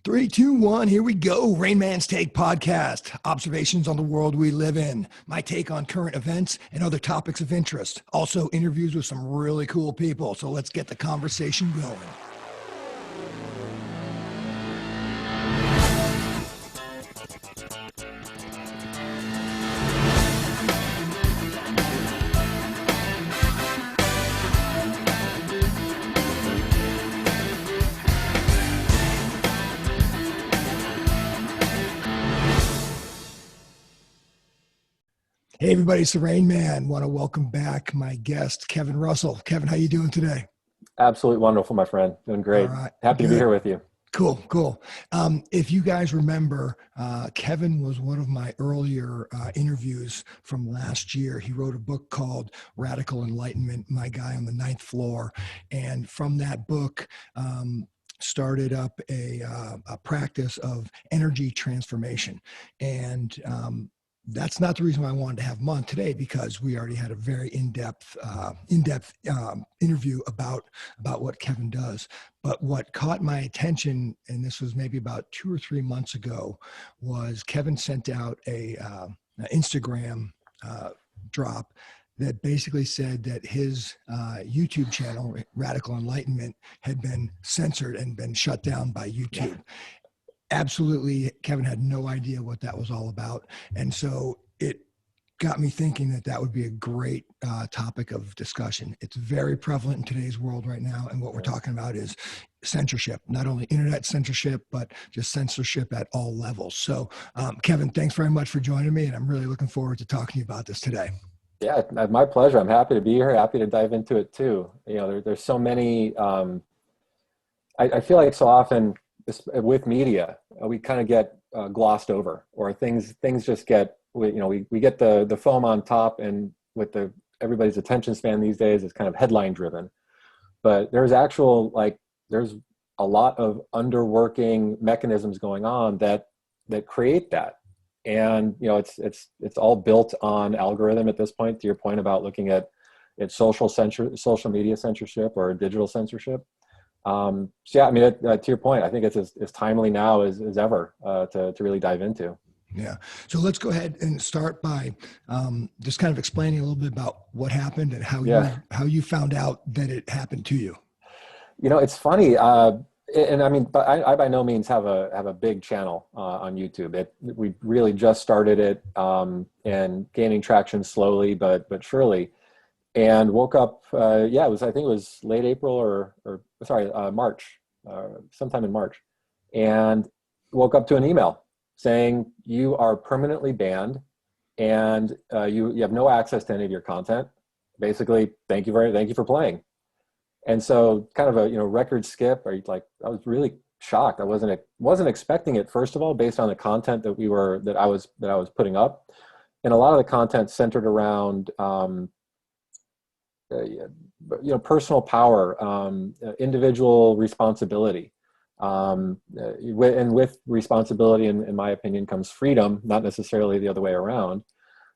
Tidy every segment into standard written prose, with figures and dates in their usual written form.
Three, two, one, here we go. Rainman's Take podcast. Observations on the world we live in. My take on current events and other topics of interest. Also interviews with some really cool people. So let's get the conversation going. Hey everybody, it's the Rain Man. Want to welcome back my guest, Kevin Russell. Kevin, how you doing today? Absolutely wonderful, my friend. Doing great. All right. Happy to be here with you. Cool. If you guys remember, Kevin was one of my earlier interviews from last year. He wrote a book called Radical Enlightenment, My Guy on the Ninth Floor. And from that book, started up a practice of energy transformation. And that's not the reason why I wanted to have him on today, because we already had a very in-depth interview about what Kevin does. But what caught my attention, and this was maybe about 2 or 3 months ago, was Kevin sent out an Instagram drop that basically said that his YouTube channel, Radical Enlightenment, had been censored and been shut down by YouTube. Yeah. Absolutely, Kevin had no idea what that was all about. And so it got me thinking that would be a great topic of discussion. It's very prevalent in today's world right now. And what we're talking about is censorship, not only internet censorship, but just censorship at all levels. So Kevin, thanks very much for joining me. And I'm really looking forward to talking to you about this today. Yeah, my pleasure. I'm happy to be here. Happy to dive into it too. You know, there's so many, I feel like so often, with media, we kind of get glossed over, or things just get, we get the foam on top, and with everybody's attention span these days is kind of headline driven. But there's there's a lot of underworking mechanisms going on that create that. And, it's all built on algorithm at this point, to your point about looking at social media censorship or digital censorship. So yeah, I mean, to your point, I think it's as timely now as ever to really dive into. Yeah. So let's go ahead and start by just kind of explaining a little bit about what happened and how you found out that it happened to you. You know, it's funny, and I mean, but I by no means have a big channel on YouTube. We really just started it and gaining traction slowly but surely. And woke up, I think it was late April March, sometime in March, and woke up to an email saying you are permanently banned, and you have no access to any of your content. Basically, thank you for playing. And so, kind of a record skip. I was really shocked. I wasn't expecting it, first of all, based on the content that I was putting up, and a lot of the content centered around personal power, individual responsibility, and with responsibility, in my opinion, comes freedom, not necessarily the other way around,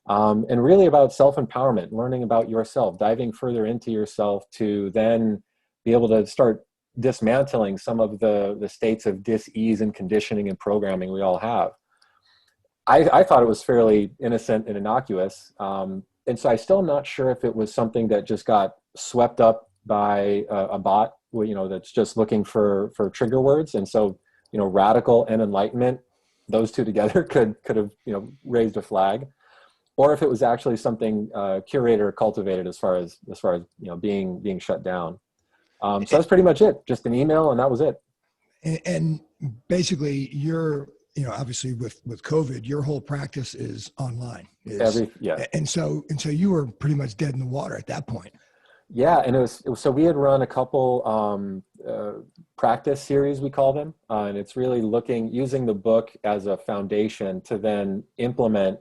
and really about self-empowerment, learning about yourself, diving further into yourself to then be able to start dismantling some of the states of dis-ease and conditioning and programming we all have. I thought it was fairly innocent and innocuous. And so I still am not sure if it was something that just got swept up by a bot, that's just looking for trigger words. And so, radical and enlightenment, those two together could have, raised a flag, or if it was actually something curated or cultivated as far as being shut down. So that's pretty much it. Just an email, and that was it. And basically, obviously with COVID, your whole practice is online. And so you were pretty much dead in the water at that point. Yeah. And so we had run a couple practice series, we call them. And it's really using the book as a foundation to then implement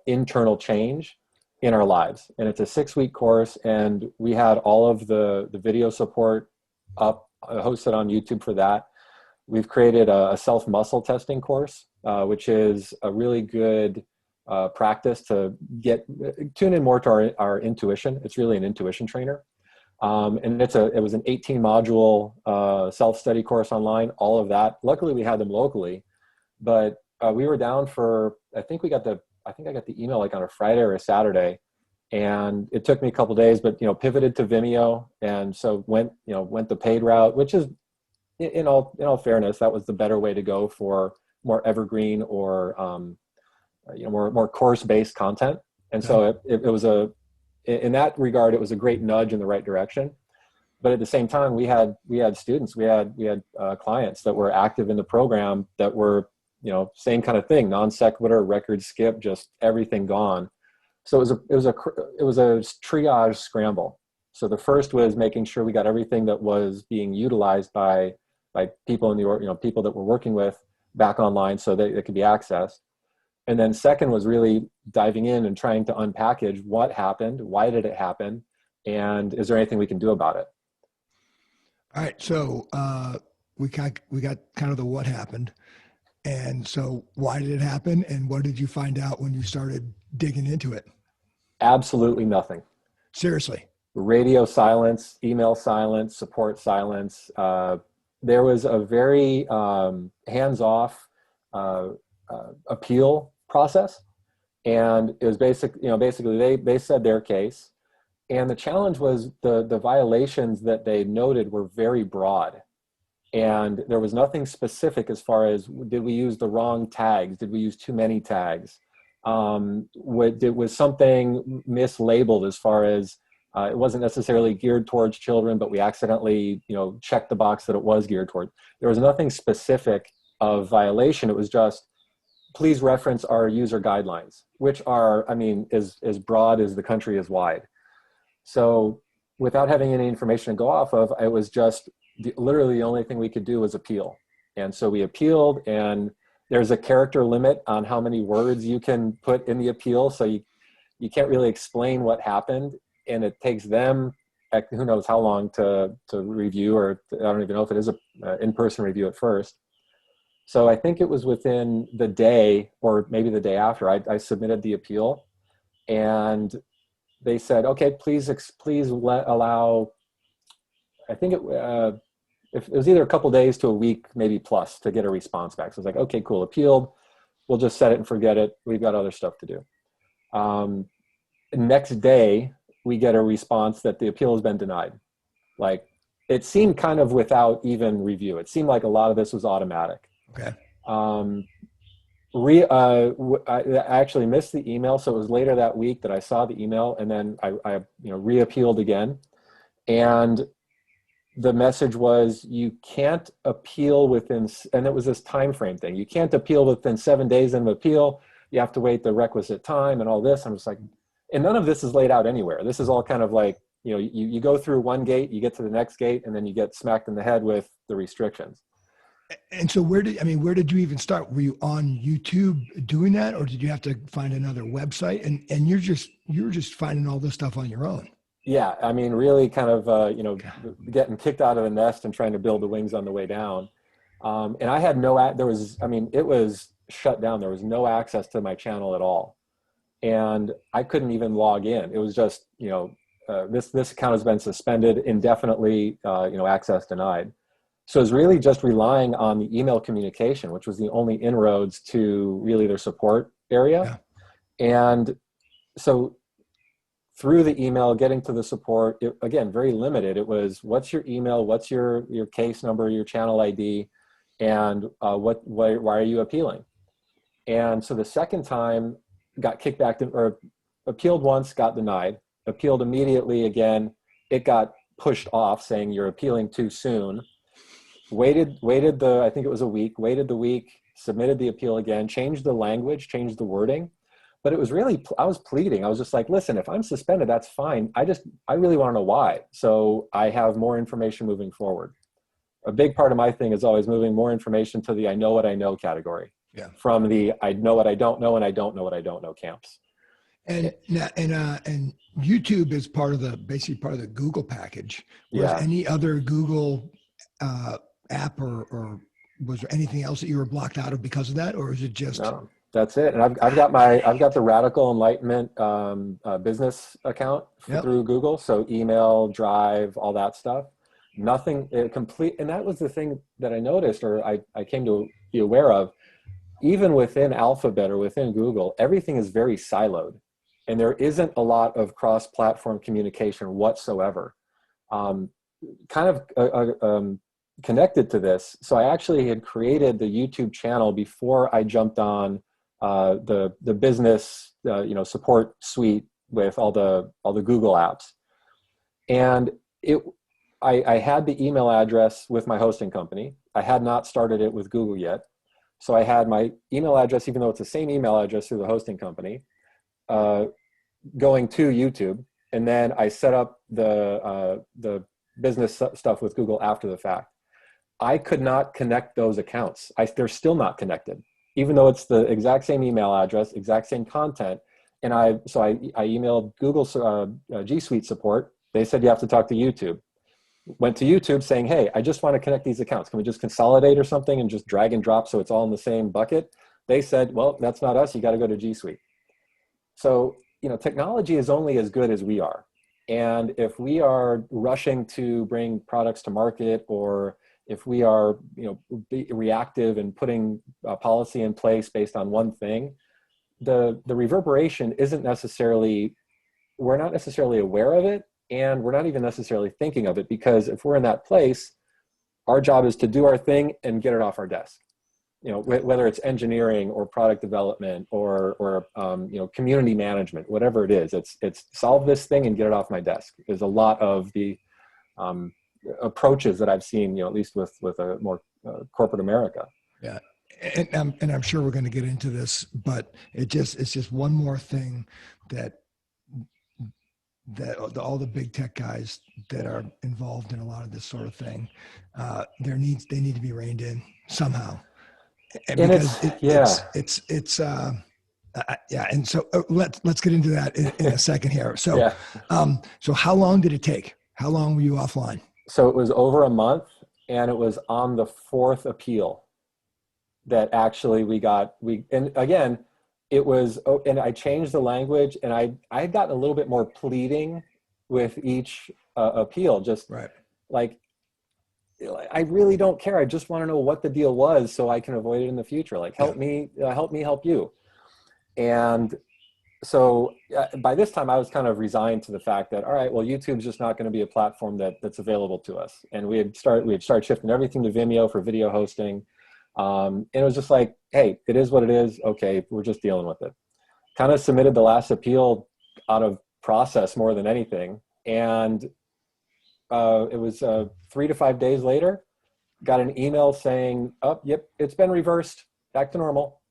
internal change in our lives. And it's a 6-week course. And we had all of the video support up, hosted on YouTube for that. We've created a self-muscle testing course, which is a really good practice to tune in more to our intuition. It's really an intuition trainer. And it was an 18 module self-study course online, all of that. Luckily we had them locally, but we were down for, I think I got the email like on a Friday or a Saturday, and it took me a couple days, but, pivoted to Vimeo. And so went the paid route, which is, in all fairness, that was the better way to go for more evergreen or, more course-based content. And so it was in that regard, it was a great nudge in the right direction. But at the same time, we had students, we had clients that were active in the program that were, same kind of thing, non sequitur, record skip, just everything gone. So it was a triage scramble. So the first was making sure we got everything that was being utilized by people in the people that we're working with back online so that it could be accessed. And then second was really diving in and trying to unpackage what happened, why did it happen, and is there anything we can do about it? All right. So we got kind of the what happened. And so why did it happen? And what did you find out when you started digging into it? Absolutely nothing. Seriously. Radio silence, email silence, support silence. There was a very hands-off appeal process. And it was basically they said their case. And the challenge was the violations that they noted were very broad. And there was nothing specific as far as, did we use the wrong tags? Did we use too many tags? Was something mislabeled as far as it wasn't necessarily geared towards children, but we accidentally, checked the box that it was geared toward. There was nothing specific of violation. It was just, please reference our user guidelines, which are, as broad as the country is wide. So without having any information to go off of, it was just literally the only thing we could do was appeal. And so we appealed, and there's a character limit on how many words you can put in the appeal. So you can't really explain what happened, and it takes them who knows how long to review, or I don't even know if it is a in-person review at first. So I think it was within the day or maybe the day after I submitted the appeal, and they said, okay, please allow, I think if it was either a couple days to a week, maybe plus, to get a response back. So I was like, okay, cool, appealed. We'll just set it and forget it. We've got other stuff to do. Next day, we get a response that the appeal has been denied. Like, it seemed kind of without even review. It seemed like a lot of this was automatic. Okay. I actually missed the email, so it was later that week that I saw the email, and then I reappealed again, and the message was, you can't appeal within, and it was this time frame thing. You can't appeal within 7 days of appeal. You have to wait the requisite time and all this. I'm just like, and none of this is laid out anywhere. This is all kind of like, you go through one gate, you get to the next gate, and then you get smacked in the head with the restrictions. And so where did you even start? Were you on YouTube doing that, or did you have to find another website? And you're just finding all this stuff on your own? Yeah, really kind of getting kicked out of the nest and trying to build the wings on the way down. And I had it was shut down. There was no access to my channel at all, and I couldn't even log in. It was just this account has been suspended indefinitely. Access denied. So it's really just relying on the email communication, which was the only inroads to really their support area. Yeah. And so through the email, getting to the support, again, very limited. It was, what's your email? What's your case number, your channel ID, and why are you appealing? And so the second time, got kicked back or appealed once, got denied, appealed immediately again. It got pushed off saying you're appealing too soon. Waited I think it was a week, waited the week, submitted the appeal again, changed the language, changed the wording. But it was really, I was pleading. I was just like, listen, if I'm suspended, that's fine. I really want to know why. So I have more information moving forward. A big part of my thing is always moving more information to the I know what I know category. Yeah. From the I know what I don't know and I don't know what I don't know camps. And YouTube is basically part of the Google package. Was any other Google app or was there anything else that you were blocked out of because of that, or is it just? That's it. And I've got the Radical Enlightenment business account Yep. through Google. So email, Drive, all that stuff. Nothing complete. And that was the thing that I noticed, or I came to be aware of. Even within Alphabet or within Google, everything is very siloed, and there isn't a lot of cross-platform communication whatsoever. Um, kind of connected to this, so I actually had created the YouTube channel before I jumped on the business support suite with all the Google apps, and I had the email address with my hosting company. I had not started it with Google yet. So I had my email address, even though it's the same email address through the hosting company, going to YouTube. And then I set up the business stuff with Google after the fact. I could not connect those accounts. They're still not connected, even though it's the exact same email address, exact same content. And I emailed Google G Suite support. They said you have to talk to YouTube. Went to YouTube saying, hey, I just want to connect these accounts. Can we just consolidate or something and just drag and drop so it's all in the same bucket? They said, well, that's not us. You got to go to G Suite. So, technology is only as good as we are. And if we are rushing to bring products to market, or if we are, be reactive and putting a policy in place based on one thing, the reverberation isn't necessarily, we're not necessarily aware of it. And we're not even necessarily thinking of it, because if we're in that place, our job is to do our thing and get it off our desk. Whether it's engineering or product development or community management, whatever it is, it's solve this thing and get it off my desk. There's a lot of the approaches that I've seen, at least with a more corporate America. Yeah. And I'm sure we're going to get into this, but it's just one more thing that all the big tech guys that are involved in a lot of this sort of thing, they need to be reined in somehow. And and so let's get into that in a second here. So, yeah. So how long did it take? How long were you offline? So it was over a month, and it was on the fourth appeal that actually and again, it was, and I changed the language, and I had gotten a little bit more pleading with each appeal, just right. Like, I really don't care. I just want to know what the deal was so I can avoid it in the future. Like, help me help you. And so by this time I was kind of resigned to the fact that, all right, well, YouTube's just not going to be a platform that's available to us. And we had started shifting everything to Vimeo for video hosting. And it was just like, hey, it is what it is. Okay, we're just dealing with it. Kind of submitted the last appeal out of process more than anything. And it was 3 to 5 days later, got an email saying, oh, yep, it's been reversed, back to normal.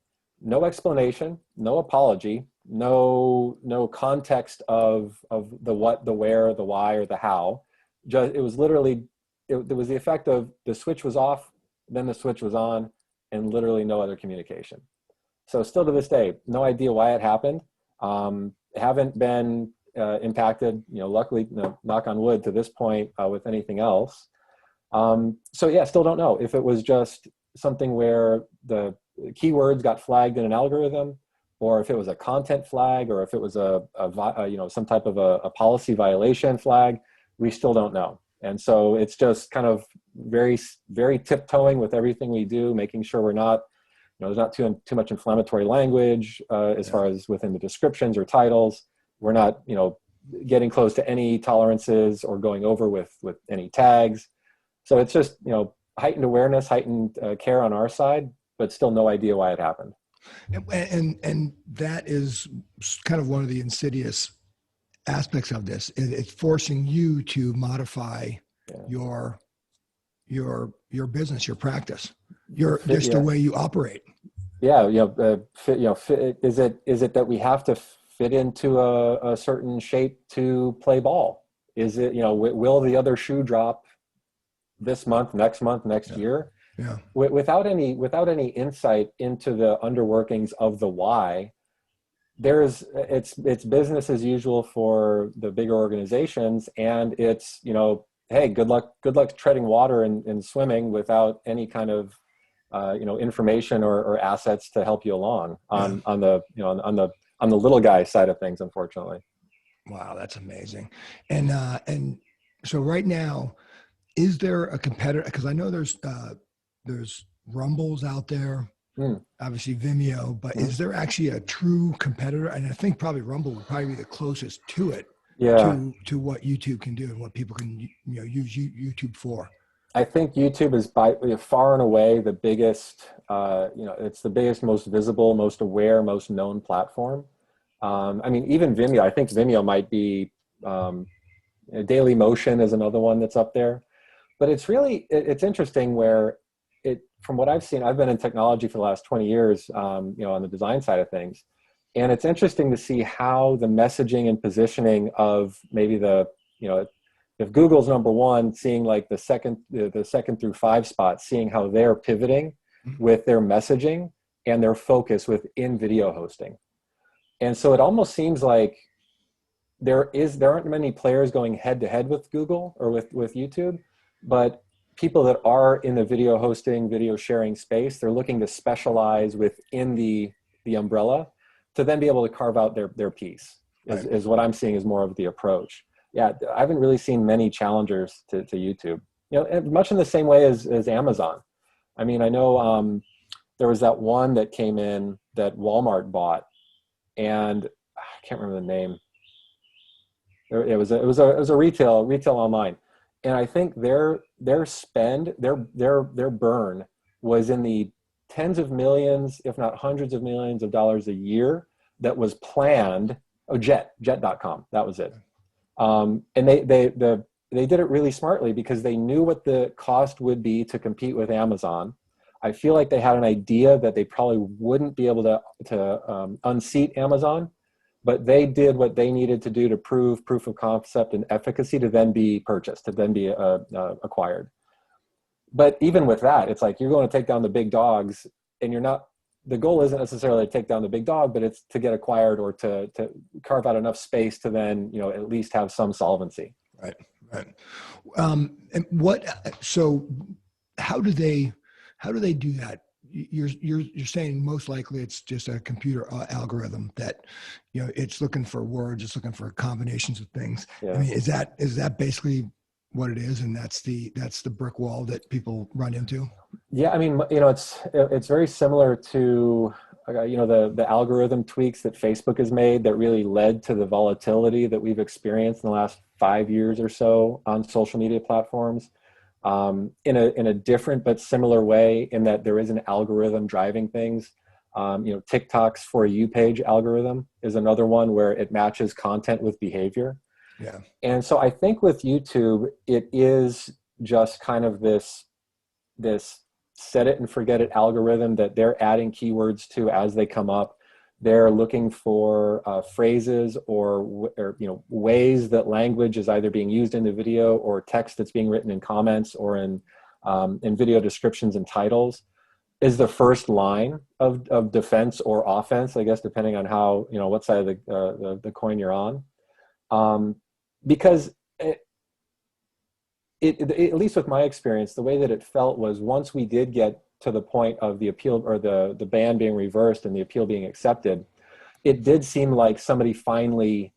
No explanation, no apology, no context of the what, the where, the why, or the how. Just, it was literally, there was the effect of the switch was off, then the switch was on, and literally no other communication. So still to this day, no idea why it happened. Haven't been impacted, luckily, knock on wood, to this point with anything else. So yeah, still don't know if it was just something where the keywords got flagged in an algorithm, or if it was a content flag, or if it was some type of a policy violation flag. We still don't know. And so it's just kind of very, very tiptoeing with everything we do, making sure we're not, there's not too much inflammatory language as far as within the descriptions or titles. We're not, getting close to any tolerances or going over with any tags. So it's just, heightened awareness, heightened care on our side, but still no idea why it happened. And that is kind of one of the insidious aspects of this. It's forcing you to modify your business, your practice, the way you operate. Yeah, is it that we have to fit into a certain shape to play ball? Is it, will the other shoe drop this month, next year? Yeah. Without any insight into the underworkings of the why, it's business as usual for the bigger organizations, and it's, hey, good luck treading water and swimming without any kind of information or assets to help you along on the on the little guy side of things, unfortunately. Wow, that's amazing. And so right now, is there a competitor? Because I know there's Rumbles out there, obviously Vimeo, but is there actually a true competitor? And I think probably Rumble would probably be the closest to it, to what YouTube can do and what people can use YouTube for. I think YouTube is by far and away the biggest. It's the biggest, most visible, most aware, most known platform. I mean, even Vimeo. I think Vimeo might be. Daily Motion is another one that's up there. But it's interesting where from what I've seen, I've been in technology for the last 20 years, on the design side of things. And it's interesting to see how the messaging and positioning of maybe if Google's number one, seeing like the second through 5 spots, seeing how they're pivoting with their messaging and their focus within video hosting. And so it almost seems like there aren't many players going head to head with Google or with YouTube, but people that are in the video hosting, video sharing space, they're looking to specialize within the umbrella to then be able to carve out their piece, is what I'm seeing is more of the approach. Yeah, I haven't really seen many challengers to YouTube, much in the same way as Amazon. I mean, I know there was that one that came in that Walmart bought, and I can't remember the name. It was a retail online, and I think their spend, their burn was in the tens of millions, if not hundreds of millions of dollars a year that was planned. Oh, Jet.com, that was it. And they did it really smartly because they knew what the cost would be to compete with Amazon. I feel like they had an idea that they probably wouldn't be able to unseat Amazon, but they did what they needed to do to prove proof of concept and efficacy to then be purchased, to then be acquired. But even with that, it's like you're going to take down the big dogs, and the goal isn't necessarily to take down the big dog, but it's to get acquired or to carve out enough space to then, at least have some solvency. Right. And so how do they do that? You're saying most likely it's just a computer algorithm that, it's looking for words, it's looking for combinations of things. Yeah. I mean, is that basically what it is, and that's the brick wall that people run into? Yeah, I mean, it's very similar to the algorithm tweaks that Facebook has made that really led to the volatility that we've experienced in the last 5 years or so on social media platforms. In a different but similar way, in that there is an algorithm driving things. TikTok's For You page algorithm is another one where it matches content with behavior. Yeah. And so I think with YouTube, it is just kind of this set it and forget it algorithm that they're adding keywords to as they come up. They're looking for phrases or ways that language is either being used in the video or text that's being written in comments or in video descriptions and titles is the first line of defense or offense, I guess, depending on how, what side of the coin you're on. Because at least with my experience, the way that it felt was once we did get to the point of the appeal or the ban being reversed and the appeal being accepted, it did seem like somebody finally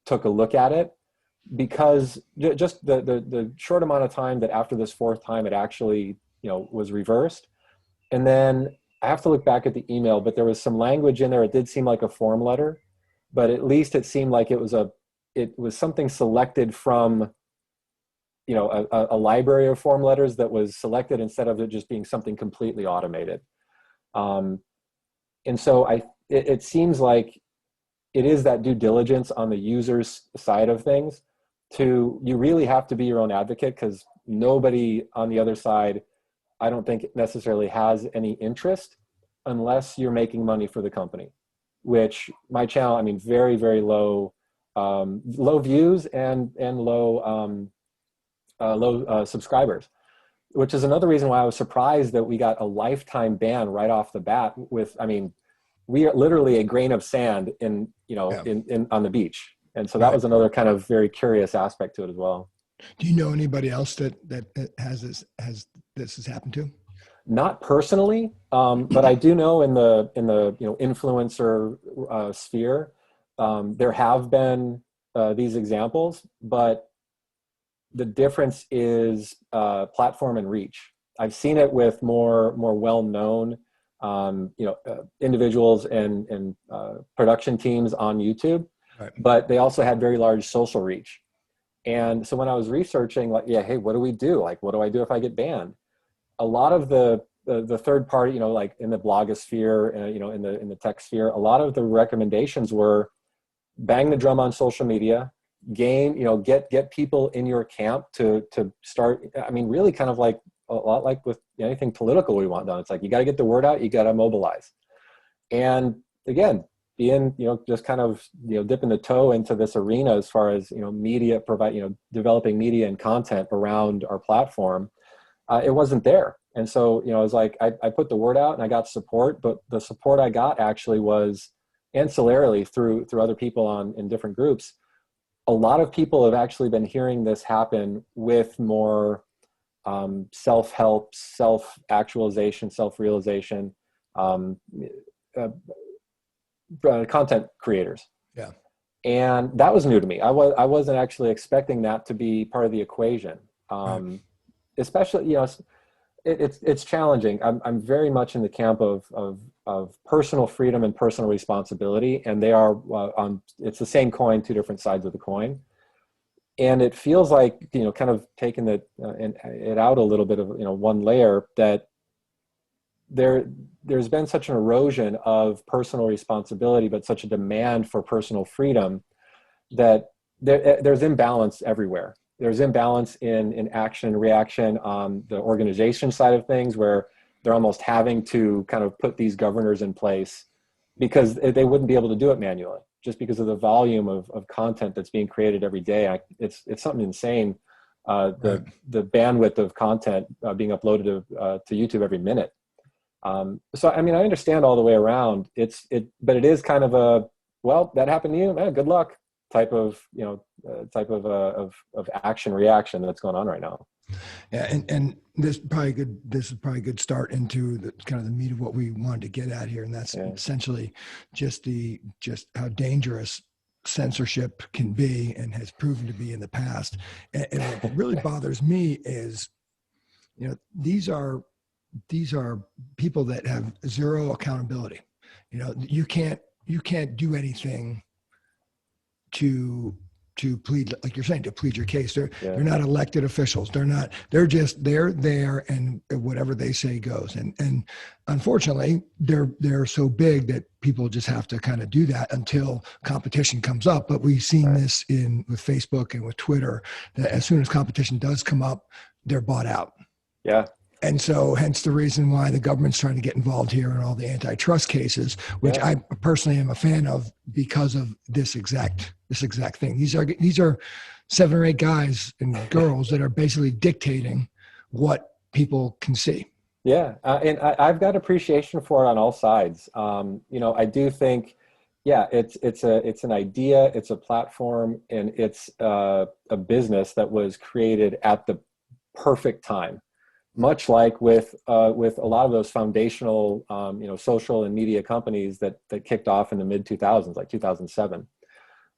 took a look at it, because just the short amount of time that after this 4th time it actually was reversed. And then I have to look back at the email, but there was some language in there. It did seem like a form letter, but at least it seemed like it was something selected from a library of form letters that was selected instead of it just being something completely automated. And so it seems like it is that due diligence on the user's side of things. You really have to be your own advocate, because nobody on the other side, I don't think necessarily has any interest unless you're making money for the company, which my channel, I mean, very, very low views and low subscribers, which is another reason why I was surprised that we got a lifetime ban right off the bat we are literally a grain of sand in on the beach. And so that was another kind of very curious aspect to it as well. Do you know anybody else that has this has happened to? Not personally, but I do know in the influencer sphere, there have been these examples, but the difference is platform and reach. I've seen it with more well-known individuals and production teams on YouTube, Right. but they also had very large social reach. And so when I was researching, like, yeah, hey, what do we do? Like, what do I do if I get banned? A lot of the third party, like in the blogosphere, in the tech sphere, a lot of the recommendations were bang the drum on social media, get people in your camp to start. I mean, really kind of like a lot like with anything political we want done. It's like, you got to get the word out, you got to mobilize. And again, being, just kind of, dipping the toe into this arena as far as, media developing media and content around our platform, it wasn't there. And so, it was like, I put the word out and I got support, but the support I got actually was ancillarily through other people in different groups. A lot of people have actually been hearing this happen with more self-help, self-actualization, self-realization, content creators. Yeah. And that was new to me. I wasn't actually expecting that to be part of the equation. Right. Especially, it's challenging. I'm very much in the camp of personal freedom and personal responsibility, and they are it's the same coin, two different sides of the coin. And it feels like, kind of taking it out a little bit of, one layer, that there's been such an erosion of personal responsibility, but such a demand for personal freedom, that there's imbalance everywhere. There's imbalance in action and reaction on the organization side of things, where they're almost having to kind of put these governors in place because they wouldn't be able to do it manually, just because of the volume of content that's being created every day. It's something insane. The bandwidth of content being uploaded to YouTube every minute. So, I mean, I understand all the way around. But it is kind of a, well, that happened to you, man, good luck type of action reaction that's going on right now. Yeah, and this is probably a good start into the kind of the meat of what we wanted to get at here, and that's essentially just how dangerous censorship can be and has proven to be in the past. And what really bothers me is, these are people that have zero accountability. You can't do anything to plead, like you're saying, to plead your case. They're not elected officials. They're there, and whatever they say goes. And unfortunately, they're so big that people just have to kind of do that until competition comes up. But we've seen this with Facebook and with Twitter, that as soon as competition does come up, they're bought out. Yeah. And so hence the reason why the government's trying to get involved here in all the antitrust cases, which I personally am a fan of because of this exact thing. These are 7 or 8 guys and girls that are basically dictating what people can see. Yeah. And I've got appreciation for it on all sides. I do think, it's an idea, it's a platform, and it's a business that was created at the perfect time. Much like with a lot of those foundational, social and media companies that kicked off in the mid 2000s, like 2007.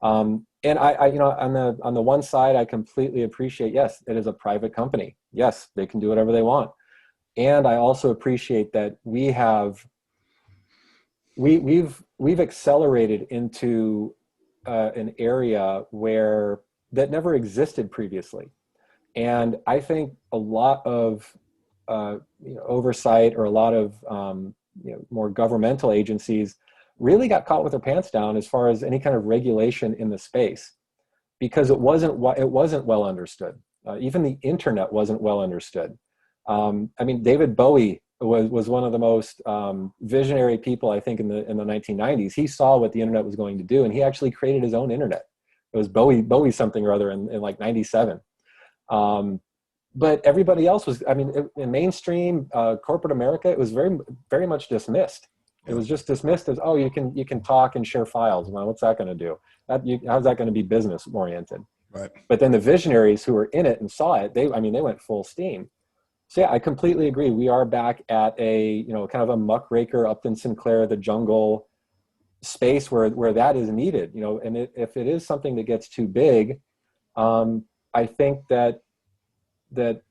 And I on the one side, I completely appreciate, yes, it is a private company. Yes, they can do whatever they want. And I also appreciate that we've accelerated into an area that never existed previously. And I think a lot of oversight, or a lot of more governmental agencies really got caught with their pants down as far as any kind of regulation in the space, because it wasn't well understood. Even the internet wasn't well understood. David Bowie was one of the most visionary people, I think, in the 1990s. He saw what the internet was going to do, and he actually created his own internet. It was Bowie something or other in like 97. But everybody else was, in mainstream corporate America, it was very, very much dismissed. It was just dismissed as, you can talk and share files. Well, what's that going to do? How's that going to be business oriented? Right. But then the visionaries who were in it and saw it, they went full steam. So yeah, I completely agree. We are back at a, kind of a muckraker, Upton Sinclair, the jungle space where that is needed, and if it is something that gets too big, I think that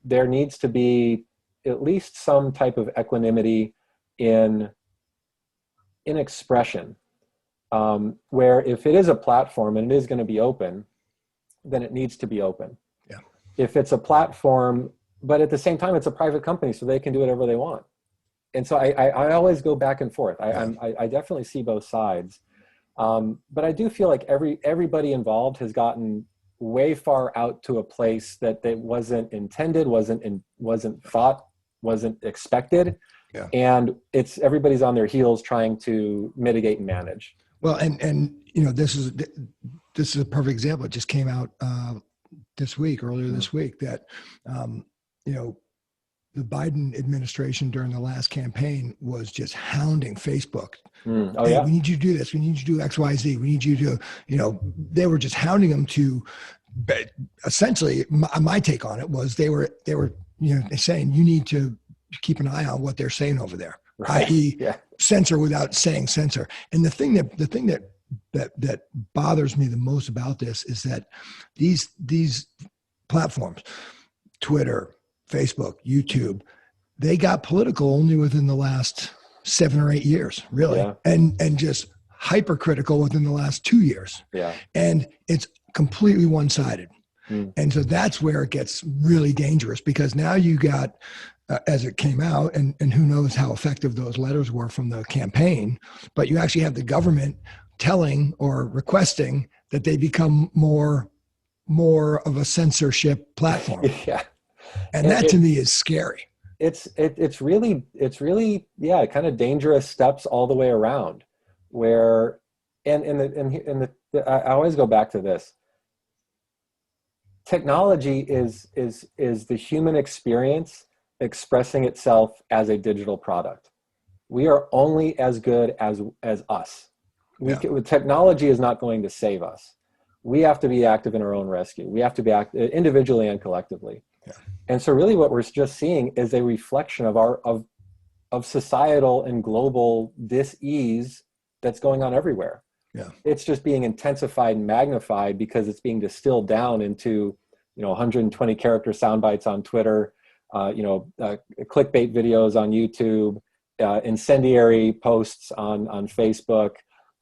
there needs to be at least some type of equanimity in expression, where if it is a platform and it is going to be open, then it needs to be open. Yeah. If it's a platform, but at the same time, it's a private company, so they can do whatever they want. And so I always go back and forth. I definitely see both sides. But I do feel like everybody involved has gotten way far out to a place that wasn't intended, wasn't thought, wasn't expected. Yeah. And everybody's on their heels trying to mitigate and manage. Well, and this is a perfect example. It just came out earlier this week, that the Biden administration during the last campaign was just hounding Facebook. Oh, hey, yeah. We need you to do this. We need you to do X, Y, Z. We need you to, they were just hounding them to, essentially, my take on it was they were saying you need to keep an eye on what they're saying over there, right. i.e. Yeah. Censor without saying censor. And the thing that bothers me the most about this is that these platforms, Twitter, Facebook, YouTube, they got political only within the last 7 or 8 years, really. Yeah. And just hypercritical within the last 2 years. Yeah. And it's completely one-sided. And so that's where it gets really dangerous, because now you got, as it came out, and who knows how effective those letters were from the campaign, but you actually have the government telling or requesting that they become more of a censorship platform. Yeah. And that to me is scary. It's really, yeah, kind of dangerous steps all the way around, where, I always go back to this. Technology is the human experience expressing itself as a digital product. We are only as good as us. Technology is not going to save us. We have to be active in our own rescue. We have to be active individually and collectively. Yeah. And so really what we're just seeing is a reflection of societal and global dis-ease that's going on everywhere. Yeah. It's just being intensified and magnified because it's being distilled down into, 120 character sound bites on Twitter, clickbait videos on YouTube, incendiary posts on Facebook.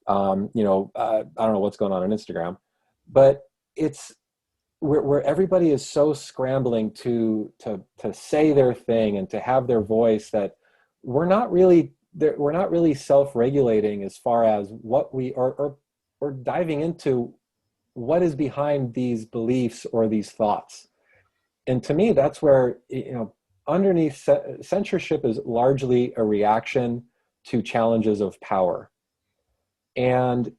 I don't know what's going on Instagram, but it's where everybody is so scrambling to say their thing and to have their voice, that we're not really self-regulating as far as what we are, or diving into what is behind these beliefs or these thoughts. And to me, that's where, underneath censorship is largely a reaction to challenges of power. And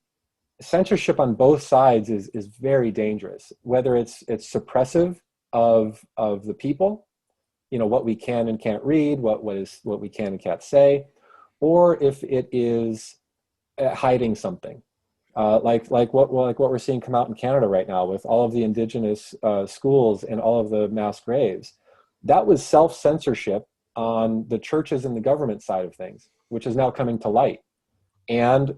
censorship on both sides is very dangerous, whether it's suppressive of the people, what we can and can't read, what we can and can't say, or if it is hiding something, like what we're seeing come out in Canada right now with all of the Indigenous schools and all of the mass graves. That was self-censorship on the churches and the government side of things, which is now coming to light. And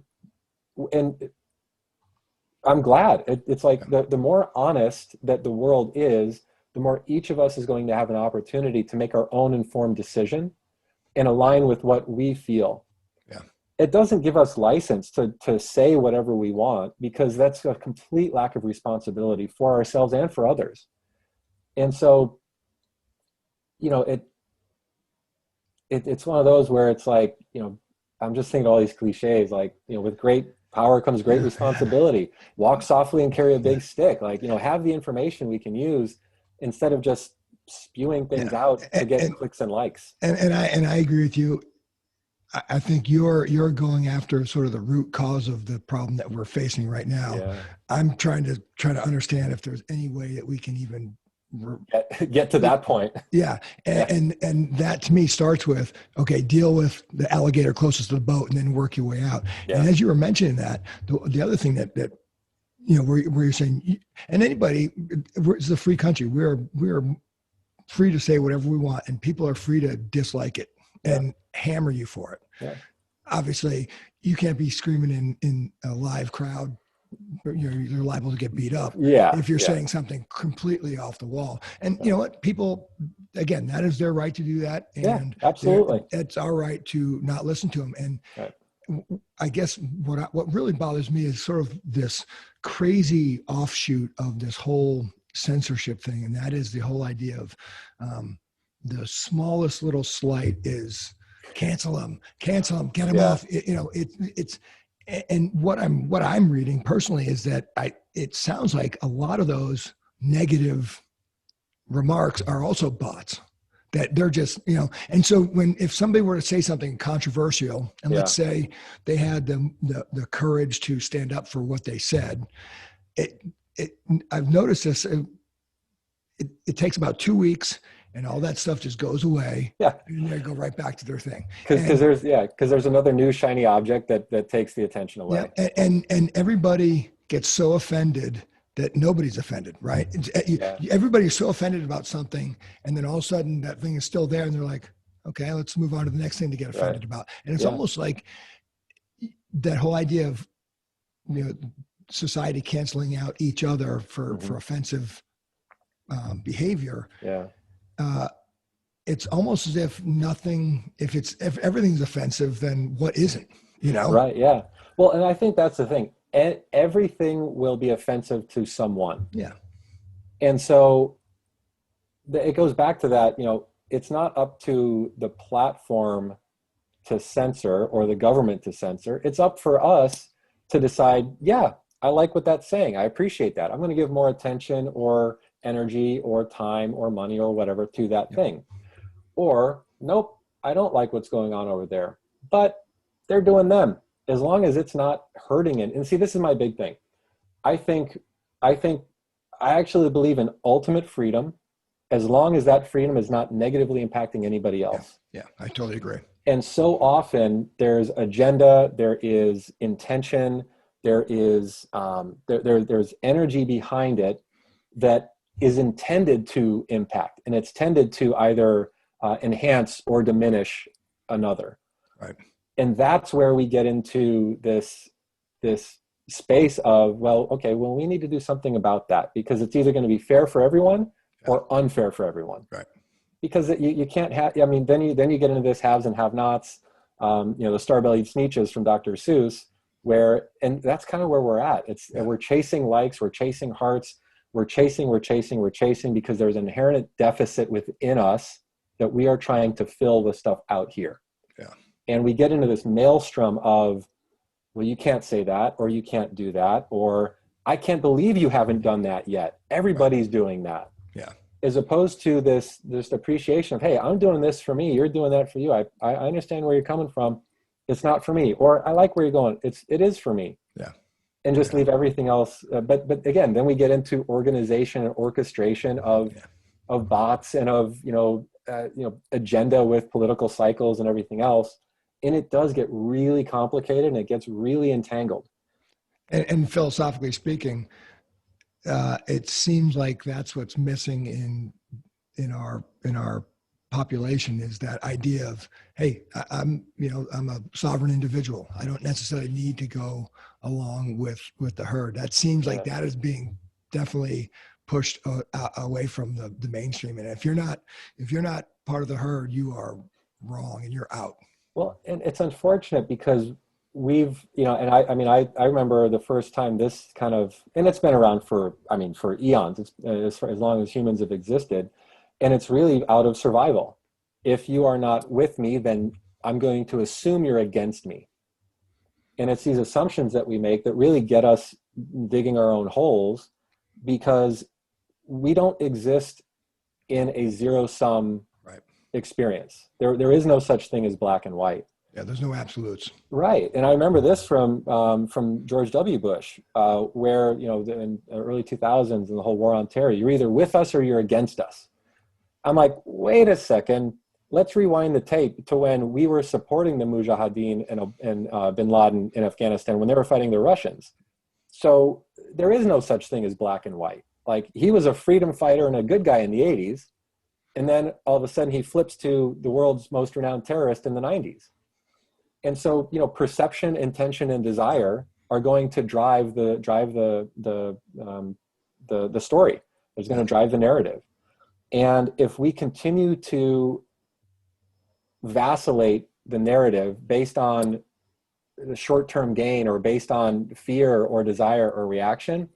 I'm glad. It's like the more honest that the world is, the more each of us is going to have an opportunity to make our own informed decision and align with what we feel. Yeah. It doesn't give us license to say whatever we want, because that's a complete lack of responsibility for ourselves and for others. And so, it's one of those where it's like, I'm just thinking all these cliches, like, with great power comes great responsibility. Walk softly and carry a big stick. Like, have the information we can use instead of just spewing things out to get clicks and likes. And I agree with you. I think you're going after sort of the root cause of the problem that we're facing right now. Yeah. I'm trying to understand if there's any way that we can even get to that point. Yeah. And that to me starts with, okay, deal with the alligator closest to the boat and then work your way out. Yeah. And as you were mentioning that, the other thing that where you're saying, and anybody, it's a free country. We're free to say whatever we want, and people are free to dislike it and hammer you for it. Yeah. Obviously, you can't be screaming in a live crowd. You're liable to get beat up if you're saying something completely off the wall. And you know what? People, again, that is their right to do that. And absolutely. It's our right to not listen to them. And I guess what really bothers me is sort of this crazy offshoot of this whole censorship thing. And that is the whole idea of the smallest little slight is cancel them, get them off. It's and what I'm reading personally is that it sounds like a lot of those negative remarks are also bots, that they're just, and so if somebody were to say something controversial, and let's say they had the courage to stand up for what they said, I've noticed this, it takes about 2 weeks and all that stuff just goes away. And they go right back to their thing. Because there's another new shiny object that takes the attention away. And everybody gets so offended that nobody's offended, right? Everybody's so offended about something, and then all of a sudden that thing is still there, and they're like, okay, let's move on to the next thing to get offended about. And it's almost like that whole idea of society canceling out each other for offensive behavior. It's almost as if if everything's offensive, then what isn't, Right. Yeah. Well, and I think that's the thing. Everything will be offensive to someone. And so it goes back to that, it's not up to the platform to censor or the government to censor. It's up for us to decide, I like what that's saying. I appreciate that. I'm going to give more attention or energy or time or money or whatever to that thing. Or, nope, I don't like what's going on over there, but they're doing them. As long as it's not hurting it. And see, this is my big thing. I actually believe in ultimate freedom, as long as that freedom is not negatively impacting anybody else. Yeah, I totally agree. And so often there's agenda, there is intention, there is there's energy behind it that is intended to impact, and it's tended to either enhance or diminish another. Right. And that's where we get into this space of, we need to do something about that, because it's either going to be fair for everyone or unfair for everyone. Right. Because you can't have, then you get into this haves and have-nots, the star-bellied sneetches from Dr. Seuss, and that's kind of where we're at. We're chasing likes, we're chasing hearts, we're chasing because there's an inherent deficit within us that we are trying to fill with stuff out here. And we get into this maelstrom of, well, you can't say that, or you can't do that, or I can't believe you haven't done that yet. Everybody's doing that. As opposed to this appreciation of, hey, I'm doing this for me, you're doing that for you. I understand where you're coming from. It's not for me. Or I like where you're going. It is for me. And just leave everything else. But again, then we get into organization and orchestration of bots and of agenda with political cycles and everything else. And it does get really complicated, and it gets really entangled. And philosophically speaking, it seems like that's what's missing in our population, is that idea of, hey, I'm a sovereign individual. I don't necessarily need to go along with the herd. That seems like that is being definitely pushed away from the mainstream. And if you're not part of the herd, you are wrong and you're out. Well, and it's unfortunate because we've, and I remember the first time this kind of, and it's been around for eons. It's as long as humans have existed, and it's really out of survival. If you are not with me, then I'm going to assume you're against me. And it's these assumptions that we make that really get us digging our own holes, because we don't exist in a zero-sum experience. There is no such thing as black and white. Yeah, there's no absolutes. Right. And I remember this from George W. Bush, where, in the early 2000s and the whole war on terror, you're either with us or you're against us. I'm like, wait a second, let's rewind the tape to when we were supporting the Mujahideen and bin Laden in Afghanistan when they were fighting the Russians. So there is no such thing as black and white. Like, he was a freedom fighter and a good guy in the 80s, And then all of a sudden he flips to the world's most renowned terrorist in the 90s. And so, you know, perception, intention, and desire are going to drive the story. It's going to drive the narrative. And if we continue to vacillate the narrative based on the short-term gain or based on fear or desire or reaction,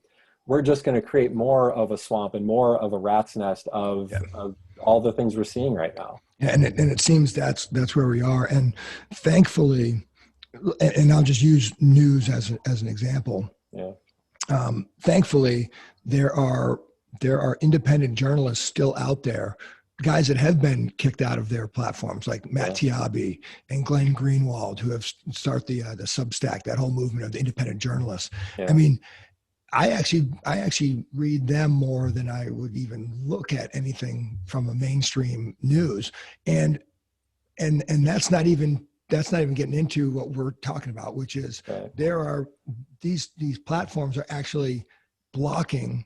we're just going to create more of a swamp and more of a rat's nest of all the things we're seeing right now. Yeah, and it seems that's where we are. And thankfully, and I'll just use news as an example. Yeah. Thankfully, there are independent journalists still out there, guys that have been kicked out of their platforms, like Matt Tiabi and Glenn Greenwald, who have started the Substack, that whole movement of the independent journalists. Yeah. I mean, I actually read them more than I would even look at anything from a mainstream news, and that's not even getting into what we're talking about, which is there are these platforms are actually blocking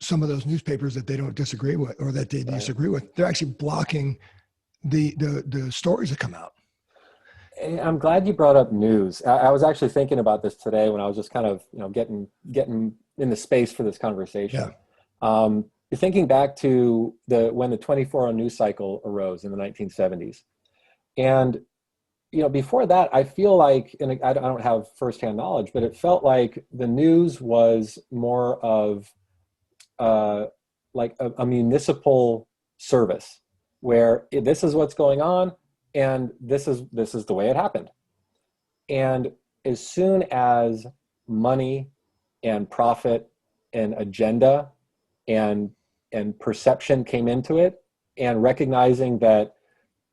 some of those newspapers that they don't disagree with or that they disagree with. They're actually blocking the stories that come out. I'm glad you brought up news. I was actually thinking about this today when I was just kind of, you know, getting in the space for this conversation. Yeah. Thinking back to when the 24-hour news cycle arose in the 1970s. And, you know, before that, I feel like, and I don't have firsthand knowledge, but it felt like the news was more of like a municipal service where this is what's going on, and this is the way it happened. And as soon as money and profit and agenda and perception came into it, and recognizing that,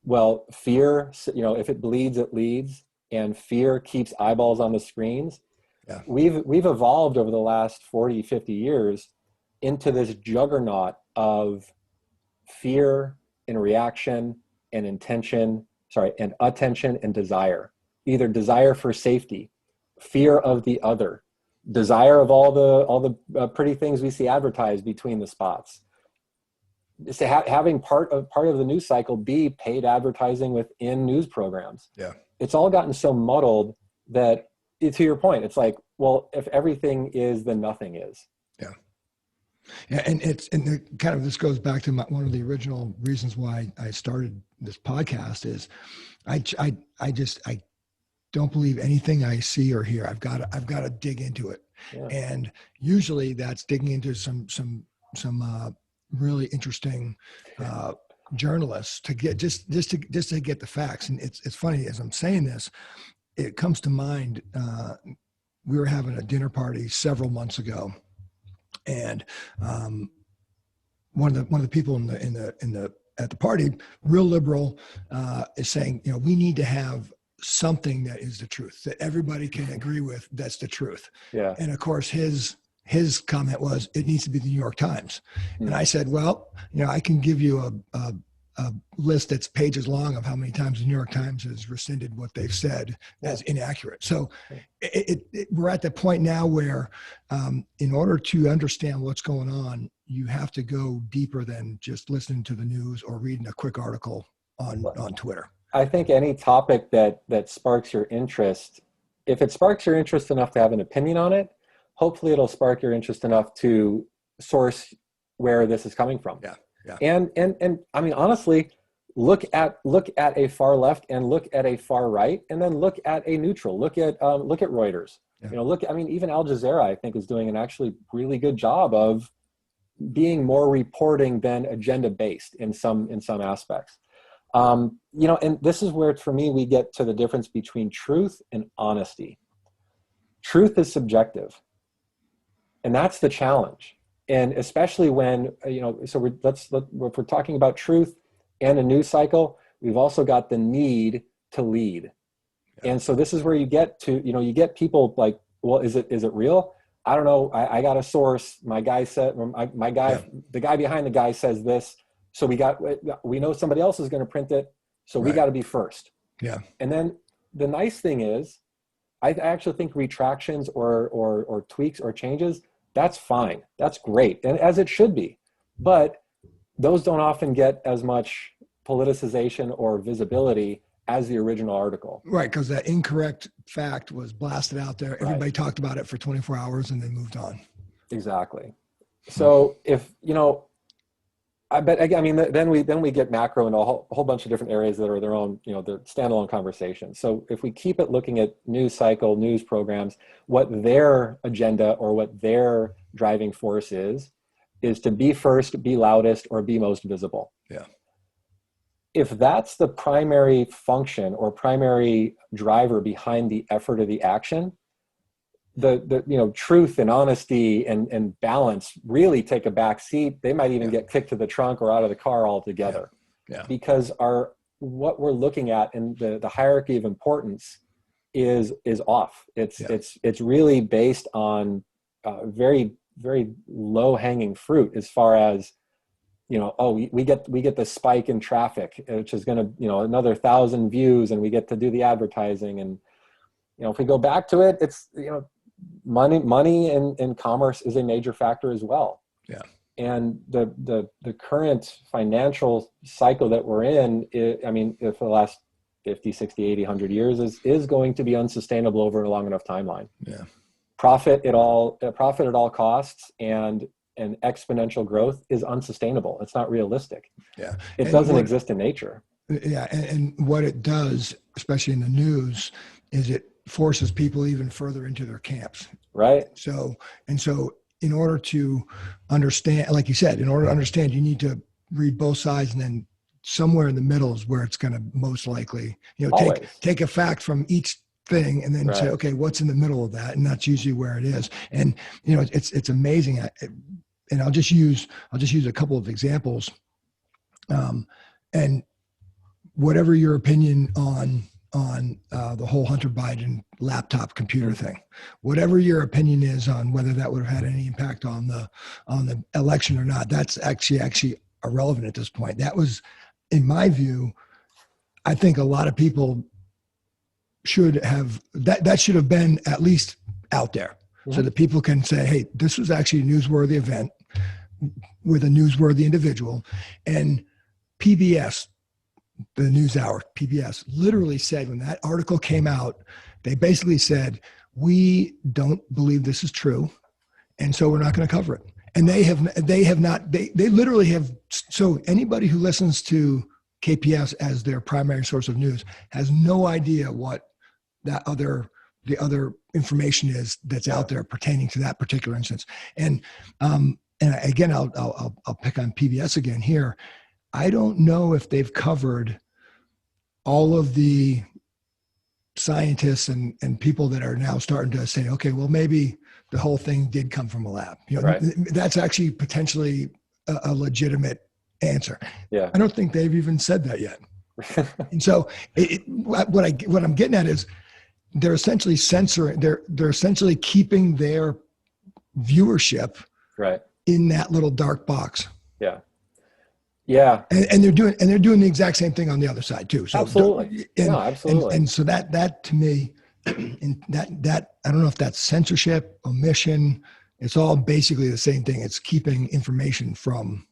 well, fear, you know, if it bleeds, it leads, and fear keeps eyeballs on the screens. Yeah. We've evolved over the last 40, 50 years into this juggernaut of fear and reaction and intention, and attention and desire. Either desire for safety, fear of the other, desire of all the pretty things we see advertised between the spots. So having part of the news cycle be paid advertising within news programs. Yeah, it's all gotten so muddled that, to your point, it's like, well, if everything is, then nothing is. Yeah. Yeah, and this goes back to one of the original reasons why I started this podcast is I don't believe anything I see or hear. I've got to dig into it. Yeah. And usually that's digging into some really interesting journalists to get just to get the facts. And it's funny, as I'm saying this, it comes to mind. We were having a dinner party several months ago, and one of the people at the party, real liberal, is saying, you know, we need to have something that is the truth, that everybody can agree with. That's the truth. Yeah. And of course, his comment was, it needs to be the New York Times. Mm-hmm. And I said, well, you know, I can give you a list that's pages long of how many times the New York Times has rescinded what they've said as inaccurate. So we're at the point now where in order to understand what's going on, you have to go deeper than just listening to the news or reading a quick article on Twitter. I think any topic that sparks your interest, if it sparks your interest enough to have an opinion on it, hopefully it'll spark your interest enough to source where this is coming from. Yeah. Yeah. And I mean, honestly, look at a far left and look at a far right, and then look at a neutral. Look at Reuters. Yeah. You know, I mean, even Al Jazeera, I think, is doing an actually really good job of being more reporting than agenda based in some aspects. You know, and this is where, for me, we get to the difference between truth and honesty. Truth is subjective, and that's the challenge. And especially when, you know, so if we're talking about truth and a news cycle, we've also got the need to lead. Yeah. And so this is where you get to, you know, you get people like, well, is it real? I don't know. I got a source. My guy said, the guy behind the guy says this. So we know somebody else is going to print it. So we got to be first. Yeah. And then the nice thing is, I actually think retractions or tweaks or changes, that's fine. That's great. And as it should be. But those don't often get as much politicization or visibility as the original article. Right, because that incorrect fact was blasted out there. Everybody Right. talked about it for 24 hours and then moved on. Exactly. So if, you know, I mean, then we get macro into a whole bunch of different areas that are their own, you know, their standalone conversations. So if we keep it looking at news cycle, news programs, what their agenda or what their driving force is to be first, be loudest, or be most visible. Yeah. If that's the primary function or primary driver behind the effort of the action, the you know, truth and honesty and balance really take a back seat. They might even get kicked to the trunk or out of the car altogether. Yeah. Because what we're looking at in the hierarchy of importance is off. It's really based on very, very low hanging fruit as far as, you know, oh, we get the spike in traffic, which is going to, you know, another 1,000 views, and we get to do the advertising. And, you know, if we go back to it, it's, you know, money and commerce is a major factor as well. Yeah. And the current financial cycle that we're in, I mean, for the last 50, 60, 80, 100 years is going to be unsustainable over a long enough timeline. Yeah. Profit at all costs and exponential growth is unsustainable. It's not realistic. Yeah. It doesn't exist in nature. Yeah. And what it does, especially in the news, is it forces people even further into their camps. Right. So in order to understand, like you said, in order to understand, you need to read both sides, and then somewhere in the middle is where it's going to most likely, you know, take a fact from each thing and then say, okay, what's in the middle of that? And that's usually where it is. And, you know, it's amazing. And I'll just use a couple of examples. And whatever your opinion on the whole Hunter Biden laptop computer thing, whatever your opinion is on whether that would have had any impact on the election or not, that's actually irrelevant at this point. That was, in my view, I think a lot of people should have that should have been at least out there, so that people can say, hey, this was actually a newsworthy event with a newsworthy individual. And PBS, the NewsHour, PBS, literally said, when that article came out, they basically said, we don't believe this is true, and so we're not going to cover it. And they literally have. So anybody who listens to KPS as their primary source of news has no idea what the other information is that's out there pertaining to that particular instance. And again, I'll pick on PBS again here. I don't know if they've covered all of the scientists and people that are now starting to say, okay, well, maybe the whole thing did come from a lab. You know, that's actually potentially a legitimate answer. Yeah. I don't think they've even said that yet. And so what I'm getting at is they're essentially censoring, they're essentially keeping their viewership in that little dark box. Yeah. Yeah. And they're doing the exact same thing on the other side too. So absolutely. Absolutely. And so that to me, and that I don't know if that's censorship, omission. It's all basically the same thing. It's keeping information from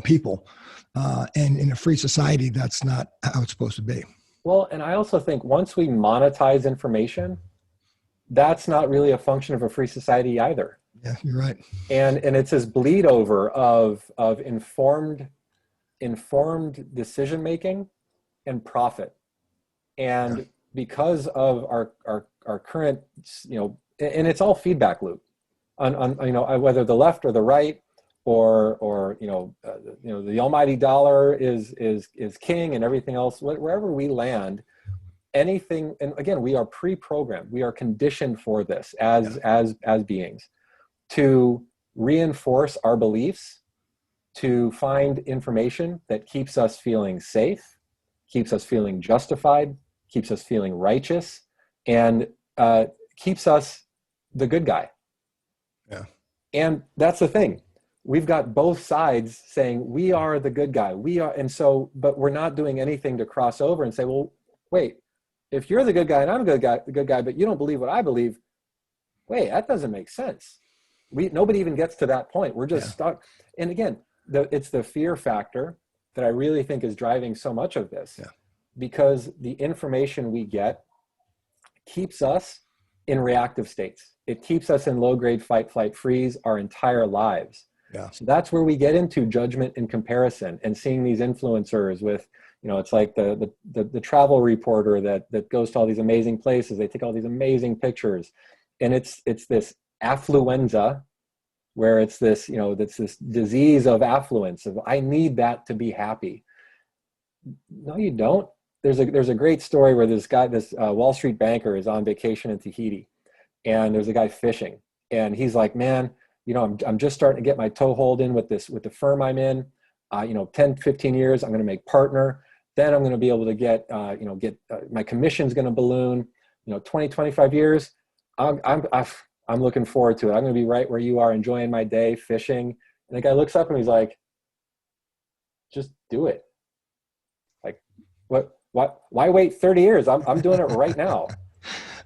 people. And in a free society, that's not how it's supposed to be. Well, and I also think once we monetize information, that's not really a function of a free society either. Yeah, you're right. And it's this bleed over of informed decision-making and profit. And because of our current, you know, and it's all feedback loop on you know, whether the left or the right, or you know, the almighty dollar is king, and everything else, wherever we land, anything. And again, we are pre-programmed, we are conditioned for this as beings, to reinforce our beliefs, to find information that keeps us feeling safe, keeps us feeling justified, keeps us feeling righteous, and keeps us the good guy. Yeah. And that's the thing. We've got both sides saying we are the good guy. We are, and so, but we're not doing anything to cross over and say, well, wait, if you're the good guy and I'm the good guy, but you don't believe what I believe, wait, that doesn't make sense. Nobody even gets to that point. We're just stuck. And again, it's the fear factor that I really think is driving so much of this, Yeah. because the information we get keeps us in reactive states. It keeps us in low-grade fight, flight, freeze our entire lives. Yeah. So that's where we get into judgment and comparison, and seeing these influencers with, it's like the travel reporter that goes to all these amazing places. They take all these amazing pictures, and it's this affluenza, where it's this, that's this disease of affluence, of I need that to be happy. No, you don't. There's a great story where this Wall Street banker is on vacation in Tahiti, and there's a guy fishing, and he's like, man, I'm just starting to get my toehold in with the firm I'm in. 10, 15 years, I'm going to make partner. Then I'm going to be able to get my commission's going to balloon. 20, 25 years, I'm looking forward to it. I'm going to be right where you are, enjoying my day fishing. And the guy looks up and he's like, just do it. Like, what? Why wait 30 years? I'm doing it right now.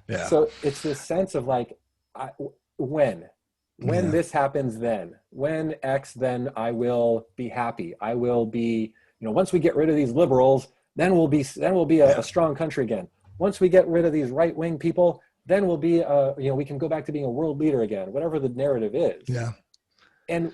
Yeah. So it's this sense of like, when this happens, then when X, then I will be happy. I will be, once we get rid of these liberals, then we'll be a strong country again. Once we get rid of these right-wing people, then we'll be, we can go back to being a world leader again, whatever the narrative is. Yeah. And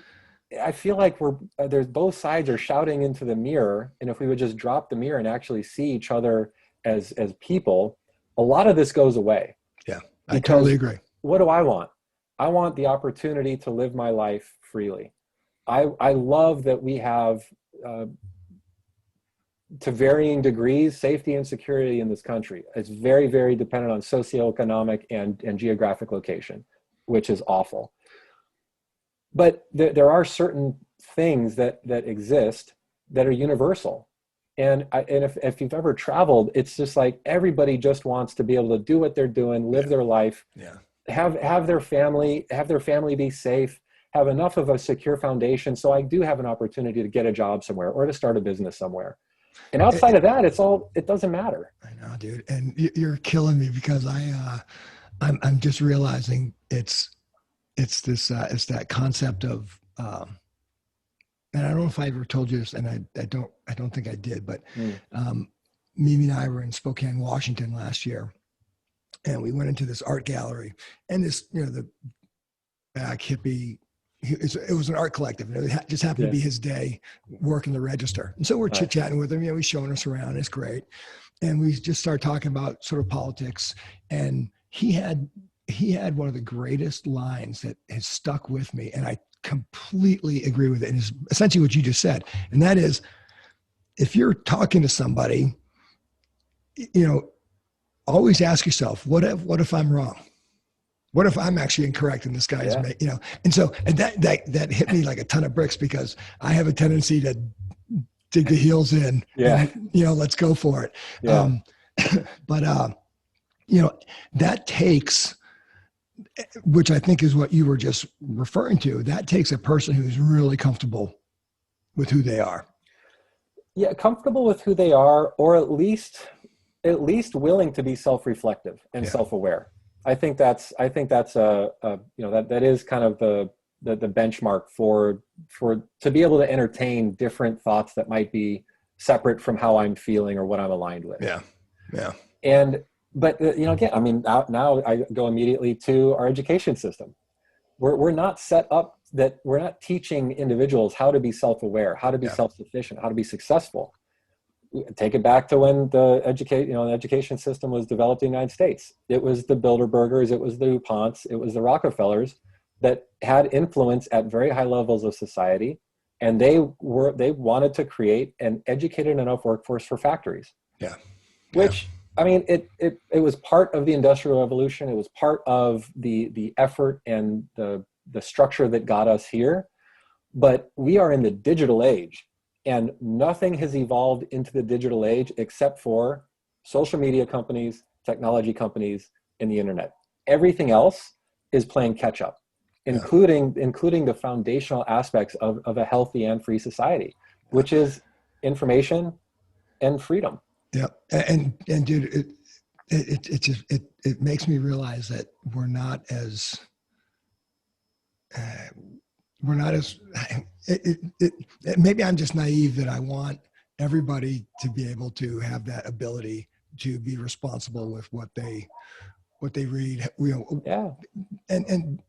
I feel like there's both sides are shouting into the mirror. And if we would just drop the mirror and actually see each other as people, a lot of this goes away. Yeah, I totally agree. What do I want? I want the opportunity to live my life freely. I love that we have, to varying degrees, safety and security in this country. It's very, very dependent on socioeconomic and geographic location, which is awful. But there are certain things that exist that are universal. And if you've ever traveled, it's just like everybody just wants to be able to do what they're doing, live their life, have their family be safe, have enough of a secure foundation. So I do have an opportunity to get a job somewhere or to start a business somewhere. And outside of that, it doesn't matter. I know, dude. And you're killing me, because I'm just realizing it's that concept of, and I don't know if I ever told you this, and I don't think I did, but Mimi and I were in Spokane, Washington last year, and we went into this art gallery, and this, the back hippie, it was an art collective, and it just happened to be his day working the register. And so we're chit-chatting with him, he's showing us around. It's great. And we just started talking about sort of politics, and he had one of the greatest lines that has stuck with me, and I completely agree with it. And it's essentially what you just said. And that is, if you're talking to somebody, always ask yourself, what if I'm wrong? What if I'm actually incorrect and this guy is, and that hit me like a ton of bricks, because I have a tendency to dig the heels in, and, let's go for it. Yeah. That takes, which I think is what you were just referring to, that takes a person who's really comfortable with who they are. Yeah, comfortable with who they are, or at least willing to be self-reflective and self-aware. I think that's that is kind of the benchmark for to be able to entertain different thoughts that might be separate from how I'm feeling or what I'm aligned with. Yeah. But again, I mean, now I go immediately to our education system. We're not set up that we're not teaching individuals how to be self-aware, how to be self-sufficient, how to be successful. Take it back to when the education system was developed in the United States. It was the Bilderbergers, it was the DuPonts, it was the Rockefellers that had influence at very high levels of society, and they wanted to create an educated enough workforce for factories. Yeah. Which, I mean, it was part of the Industrial Revolution. It was part of the effort and the structure that got us here. But we are in the digital age, and nothing has evolved into the digital age except for social media companies, technology companies, and the internet. Everything else is playing catch up, including the foundational aspects of a healthy and free society, which is information and freedom. Yeah. And dude, it makes me realize that we're not as, we're not as, maybe I'm just naive that I want everybody to be able to have that ability to be responsible with what they read, Yeah. and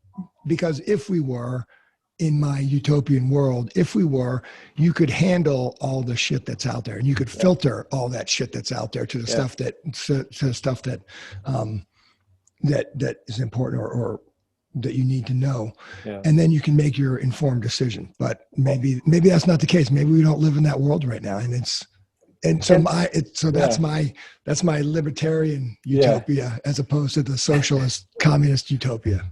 because if we were in my utopian world, if we were, you could handle all the shit that's out there, and you could filter all that shit that's out there to the stuff that that is important or that you need to know, and then you can make your informed decision. But maybe that's not the case. Maybe we don't live in that world right now, and that's my libertarian utopia as opposed to the socialist communist utopia.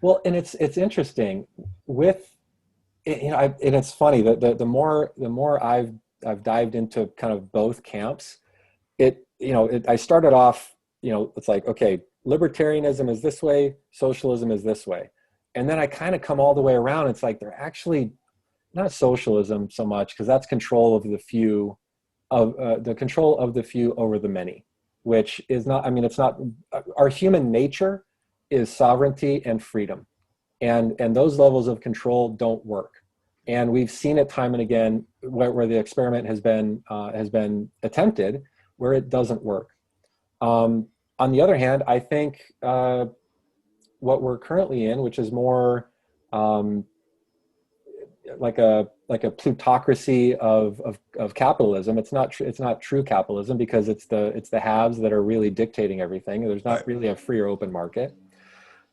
Well, and it's interesting with, and it's funny that the more I've dived into kind of both camps, I started off, it's like, okay, libertarianism is this way, socialism is this way. And then I kind of come all the way around. It's like, they're actually not socialism so much, because that's control of the few, the control of the few over the many, which is not, it's not, our human nature is sovereignty and freedom. And those levels of control don't work. And we've seen it time and again where the experiment has been attempted, where it doesn't work. On the other hand, I think what we're currently in, which is more like a plutocracy of capitalism. It's not true capitalism, because it's the haves that are really dictating everything. There's not really a free or open market.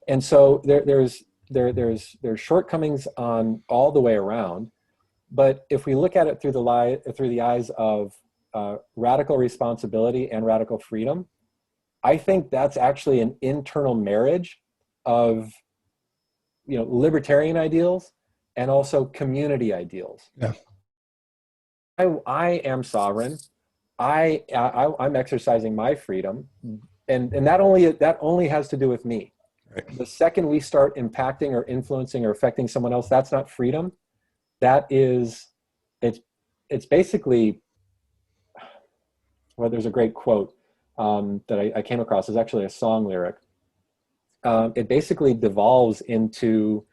And so there's shortcomings on all the way around. But if we look at it through the eyes of radical responsibility and radical freedom, I think that's actually an internal marriage of libertarian ideals and also community ideals. Yeah. I am sovereign. I'm exercising my freedom, and that only has to do with me. Right. The second we start impacting or influencing or affecting someone else, that's not freedom. That is, it's basically, well, there's a great quote that I came across. It's actually a song lyric. It basically devolves into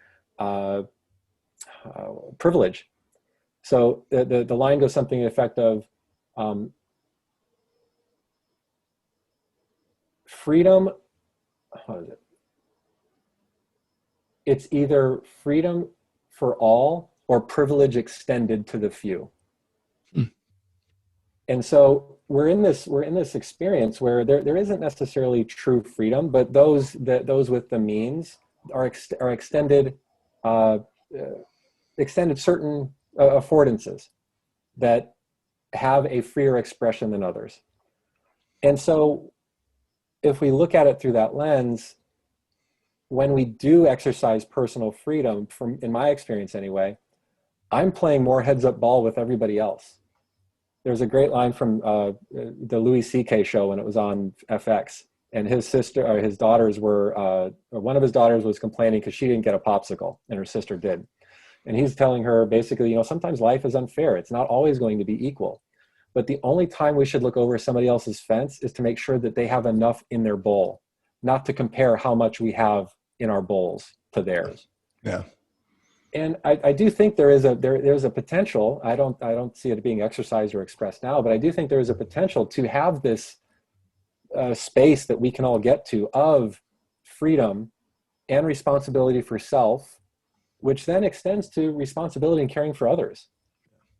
privilege. So the line goes something to the effect of, freedom, how is it? It's either freedom for all or privilege extended to the few. And so we're in this experience where there isn't necessarily true freedom, but those with the means are extended certain affordances that have a freer expression than others. And so if we look at it through that lens, when we do exercise personal freedom, in my experience anyway, I'm playing more heads up ball with everybody else. There's a great line from the Louis C.K. show when it was on FX, and his daughters were, one of his daughters was complaining because she didn't get a popsicle and her sister did. And he's telling her basically, sometimes life is unfair. It's not always going to be equal. But the only time we should look over somebody else's fence is to make sure that they have enough in their bowl, not to compare how much we have in our bowls to theirs. Yeah. And I do think there's a potential. I don't see it being exercised or expressed now, but I do think there is a potential to have this space that we can all get to of freedom and responsibility for self, which then extends to responsibility and caring for others.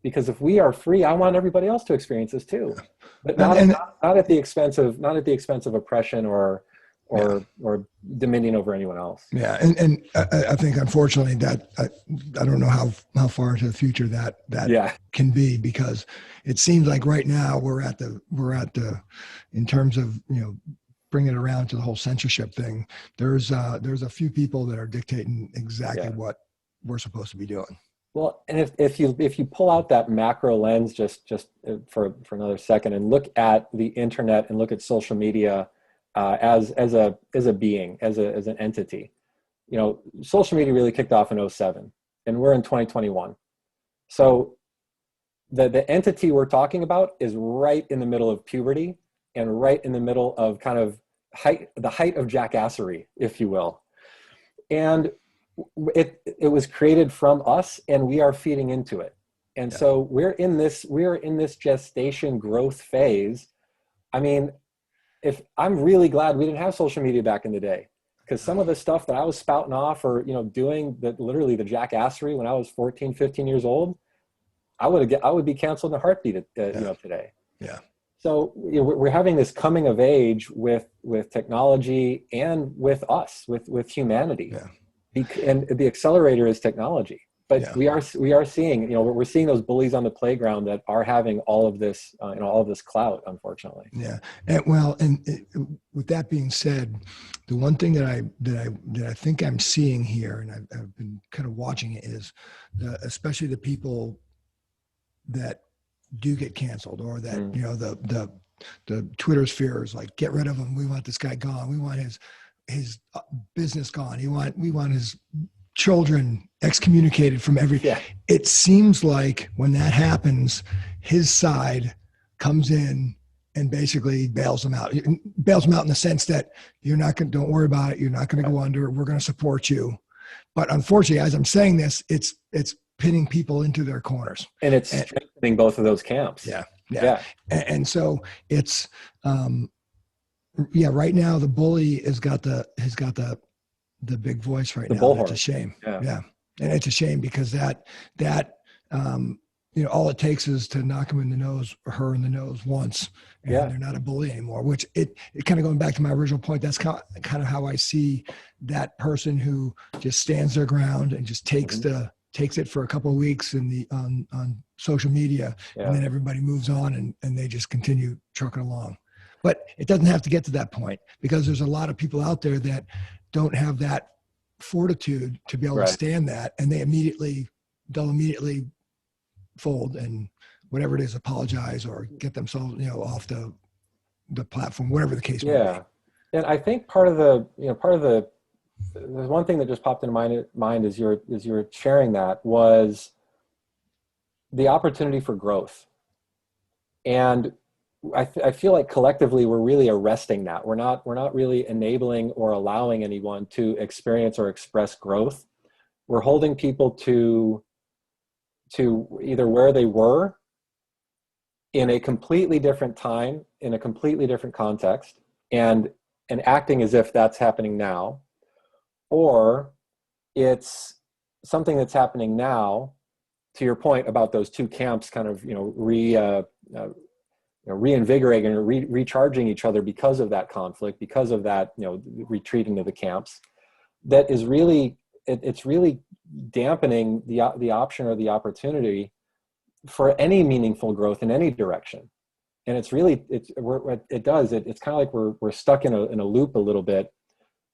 Because if we are free, I want everybody else to experience this too, but not at the expense of oppression or dominion over anyone else. Yeah, and I think unfortunately that I don't know how far into the future that can be, because it seems like right now we're at the in terms of bringing it around to the whole censorship thing. There's a few people that are dictating exactly what we're supposed to be doing. Well, and if you pull out that macro lens just for another second and look at the internet and look at social media as a being, as an entity, social media really kicked off in 2007, and we're in 2021. So the entity we're talking about is right in the middle of puberty and right in the middle of kind of the height of jackassery, if you will. And it was created from us, and we are feeding into it. And Yeah. so we're in this gestation growth phase. I mean, if I'm really glad we didn't have social media back in the day, because some of the stuff that I was spouting off, or doing literally the jackassery when I was 14, 15 years old, I would be canceled in a heartbeat today. Yeah. So we're having this coming of age with technology and with us, with humanity. Yeah. And the accelerator is technology. But Yeah. we are seeing, we're seeing those bullies on the playground that are having all of this, all of this clout, unfortunately. Yeah. And with that being said, the one thing that I think I'm seeing here, and I've been kind of watching it, is especially the people that do get canceled, or that, the Twitter sphere is like, get rid of him. We want this guy gone. We want his business gone. We want his children excommunicated from Yeah. It seems like when that happens, his side comes in and basically bails them out. Bails them out in the sense that don't worry about it. You're not going to go under. We're going to support you. But unfortunately, as I'm saying this, it's pinning people into their corners. And it's strengthening both of those camps. Yeah. And so it's, right now the bully has got the big voice right now. It's a shame. Yeah. And it's a shame, because that all it takes is to knock him in the nose, or her in the nose once, and they're not a bully anymore, which it kind of, going back to my original point, that's kind of how I see that person who just stands their ground and just takes it for a couple of weeks on social media, and then everybody moves on, and they just continue trucking along. But it doesn't have to get to that point, because there's a lot of people out there that don't have that fortitude to be able to stand that, and they'll immediately fold and whatever it is, apologize or get themselves off the platform, whatever the case may be. And I think part of the there's one thing that just popped into mind as you're sharing that, was the opportunity for growth. And I feel like collectively we're really arresting that. We're not really enabling or allowing anyone to experience or express growth. We're holding people to either where they were in a completely different time, in a completely different context, and acting as if that's happening now, or it's something that's happening now, to your point about those two camps kind of reinvigorating or recharging each other because of that conflict, because of that retreating to the camps. That is really, it's really dampening the option or the opportunity for any meaningful growth in any direction. And it's really, it's kind of like we're stuck in a loop a little bit,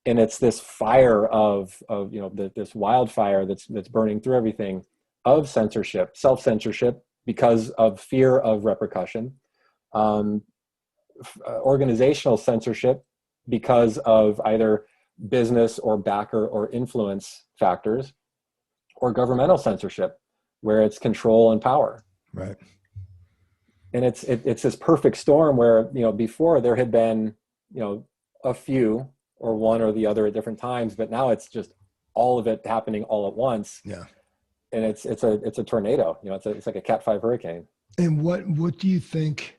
and it's this fire of this wildfire that's burning through everything, of censorship, self-censorship, because of fear of repercussion, organizational censorship because of either business or backer or influence factors, or governmental censorship, where it's control and power. Right. And it's this perfect storm where, before there had been, a few or one or the other at different times, but now it's just all of it happening all at once. Yeah. And it's a tornado, it's like a Cat 5 hurricane. And what do you think,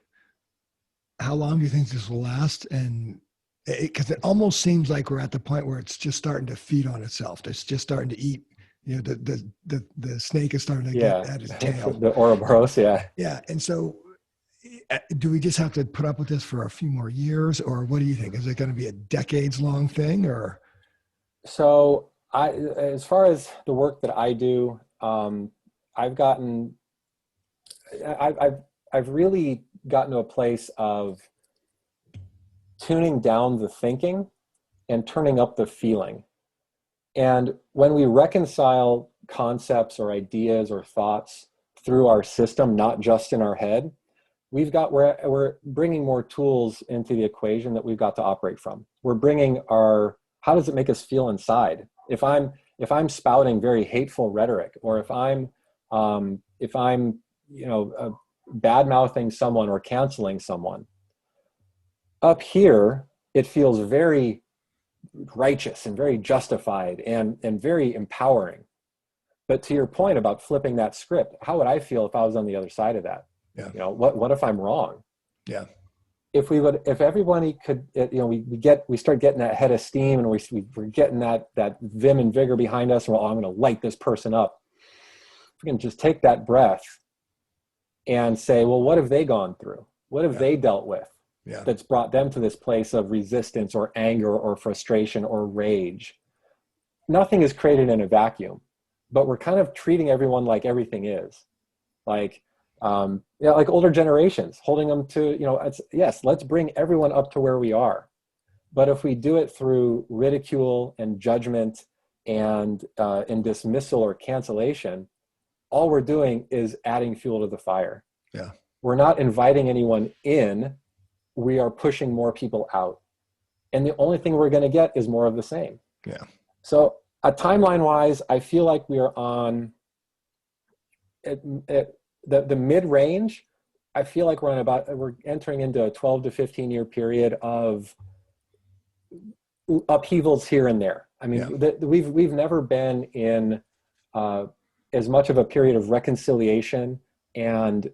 how long do you think this will last? And because it almost seems like we're at the point where it's just starting to feed on itself. It's just starting to eat, the snake is starting to get at its tail. The Ouroboros, Yeah. And so do we just have to put up with this for a few more years, or what do you think? Is it going to be a decades long thing, or? So as far as the work that I do, I've really gotten to a place of tuning down the thinking and turning up the feeling. And when we reconcile concepts or ideas or thoughts through our system, not just in our head, we're bringing more tools into the equation that we've got to operate from. We're bringing how does it make us feel inside? If I'm spouting very hateful rhetoric, or if I'm bad mouthing someone or canceling someone, up here it feels very righteous and very justified and very empowering. But to your point about flipping that script, how would I feel if I was on the other side of that? Yeah. You know, what if I'm wrong? Yeah. If everybody could, you know, we start getting that head of steam, and we're getting that vim and vigor behind us, and well, I'm going to light this person up. If we can just take that breath and say, well, what have they gone through? What have they dealt with that's brought them to this place of resistance or anger or frustration or rage? Nothing is created in a vacuum, but we're kind of treating everyone like everything is. Like, you know, like older generations, holding them to, you know, yes, let's bring everyone up to where we are. But if we do it through ridicule and judgment and in dismissal or cancellation, all we're doing is adding fuel to the fire. Yeah. We're not inviting anyone in. We are pushing more people out. And the only thing we're going to get is more of the same. Yeah. So timeline wise, I feel like we are on the mid-range. I feel like we're entering into a 12 to 15 year period of upheavals here and there. I mean, we've never been in as much of a period of reconciliation and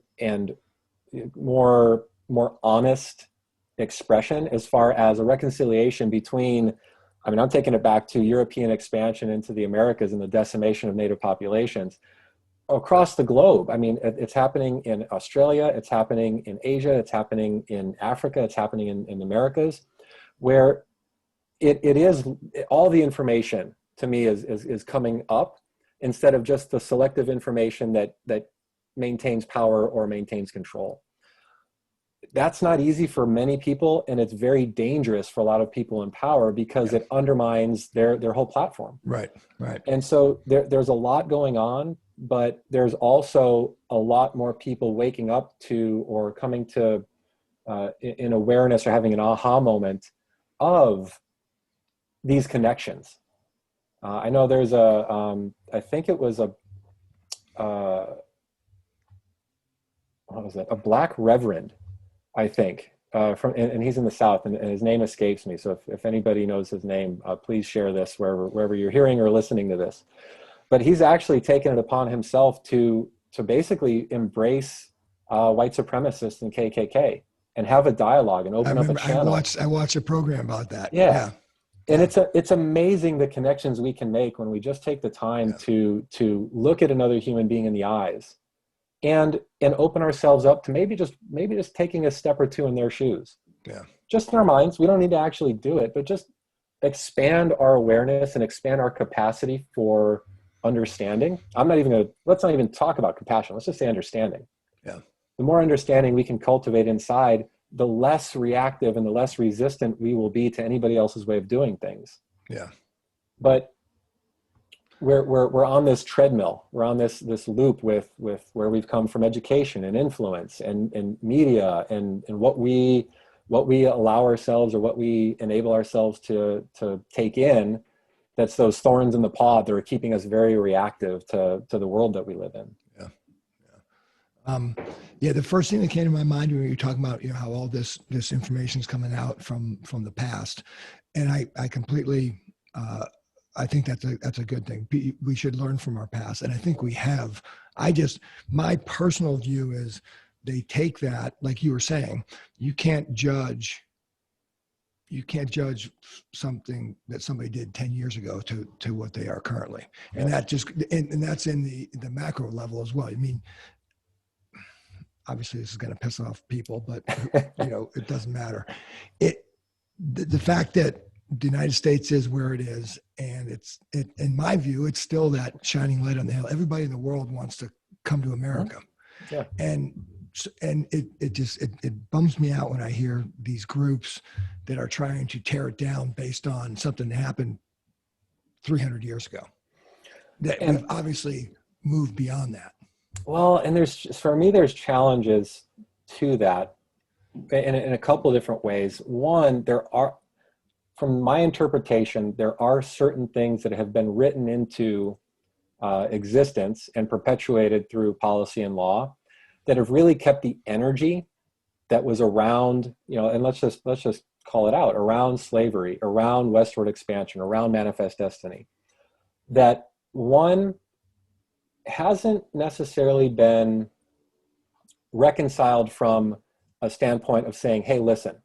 more honest expression as far as a reconciliation between, I mean, I'm taking it back to European expansion into the Americas and the decimation of native populations across the globe. I mean, it's happening in Australia, it's happening in Asia, it's happening in Africa, it's happening in the Americas, where it is, all the information to me is coming up instead of just the selective information that maintains power or maintains control. That's not easy for many people, and it's very dangerous for a lot of people in power because it undermines their whole platform. Right, right. And so there's a lot going on, but there's also a lot more people waking up to or coming to in awareness or having an aha moment of these connections. I know there's I think it was what was it? A black reverend, I think, and he's in the South, and his name escapes me. So if anybody knows his name, please share this wherever you're hearing or listening to this. But he's actually taken it upon himself to basically embrace white supremacists and KKK and have a dialogue and open up a channel. I watched a program about that. Yeah. And it's amazing the connections we can make when we just take the time to look at another human being in the eyes and open ourselves up to maybe just taking a step or two in their shoes. Yeah. Just in our minds. We don't need to actually do it, but just expand our awareness and expand our capacity for understanding. Let's not even talk about compassion. Let's just say understanding. Yeah. The more understanding we can cultivate inside, the less reactive and the less resistant we will be to anybody else's way of doing things. Yeah. But we're on this treadmill. We're on this loop with where we've come from education and influence and media and what we allow ourselves or what we enable ourselves to take in. That's those thorns in the pod that are keeping us very reactive to the world that we live in. The first thing that came to my mind when you were talking about, how all this information is coming out from the past, and I completely, I think that's a good thing. We should learn from our past, and I think we have. My personal view is they take that, like you were saying, you can't judge something that somebody did 10 years ago to what they are currently, and that and that's in the macro level as well. I mean, obviously this is going to piss off people, but it doesn't matter. The fact that the United States is where it is, and in my view, it's still that shining light on the hill. Everybody in the world wants to come to America. Yeah. And it bums me out when I hear these groups that are trying to tear it down based on something that happened 300 years ago. We've obviously moved beyond that. Well, and for me, there's challenges to that in a couple of different ways. One, from my interpretation, there are certain things that have been written into existence and perpetuated through policy and law that have really kept the energy that was around, and let's just call it out, around slavery, around westward expansion, around manifest destiny, that one hasn't necessarily been reconciled from a standpoint of saying, hey, listen,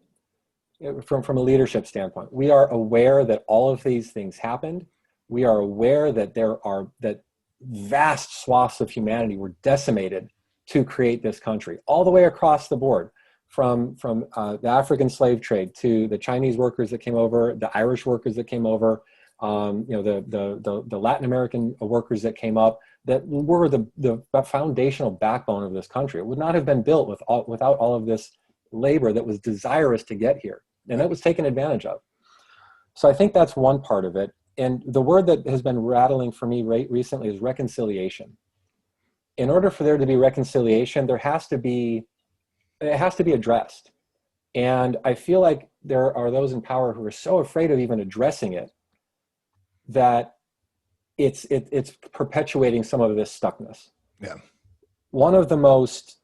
from a leadership standpoint, we are aware that all of these things happened. We are aware that that vast swaths of humanity were decimated to create this country, all the way across the board, from the African slave trade to the Chinese workers that came over, the Irish workers that came over, the Latin American workers that came up, that were the foundational backbone of this country. It would not have been built without all of this labor that was desirous to get here, and that was taken advantage of. So I think that's one part of it. And the word that has been rattling for me recently is reconciliation. In order for there to be reconciliation, it has to be addressed. And I feel like there are those in power who are so afraid of even addressing it that it's perpetuating some of this stuckness. Yeah. One of the most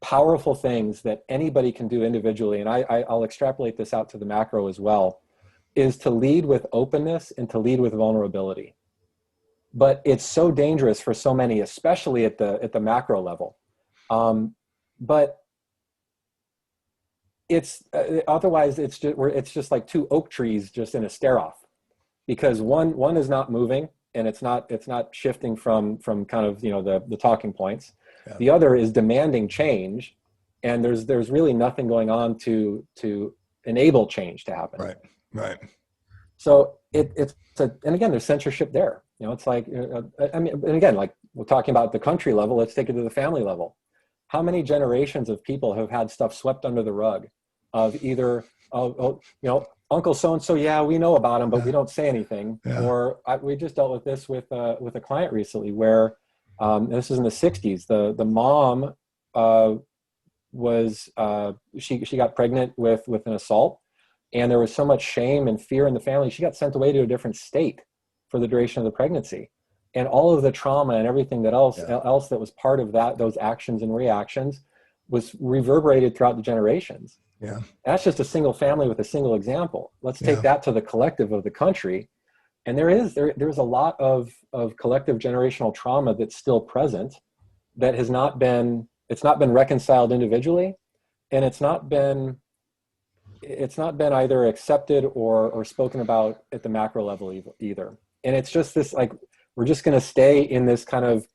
powerful things that anybody can do individually, and I'll extrapolate this out to the macro as well, is to lead with openness and to lead with vulnerability. But it's so dangerous for so many, especially at the macro level. But it's otherwise it's just like two oak trees just in a stare off, because one is not moving and it's not shifting from kind of, the talking points. Yeah. The other is demanding change, and there's really nothing going on to enable change to happen. Right. So and again, there's censorship there. It's like, and again, like we're talking about the country level, let's take it to the family level. How many generations of people have had stuff swept under the rug of either, Uncle so-and-so, yeah, we know about him, but we don't say anything. Yeah. Or we just dealt with this with a client recently where, this is in the 60s, the mom she got pregnant with an assault, and there was so much shame and fear in the family, she got sent away to a different state for the duration of the pregnancy. And all of the trauma and everything that else that was part of those actions and reactions was reverberated throughout the generations. Yeah. That's just a single family with a single example. Let's take that to the collective of the country. And there's a lot of collective generational trauma that's still present that it's not been reconciled individually, and it's not been either accepted or spoken about at the macro level either. And it's just this, like, we're just going to stay in this kind of,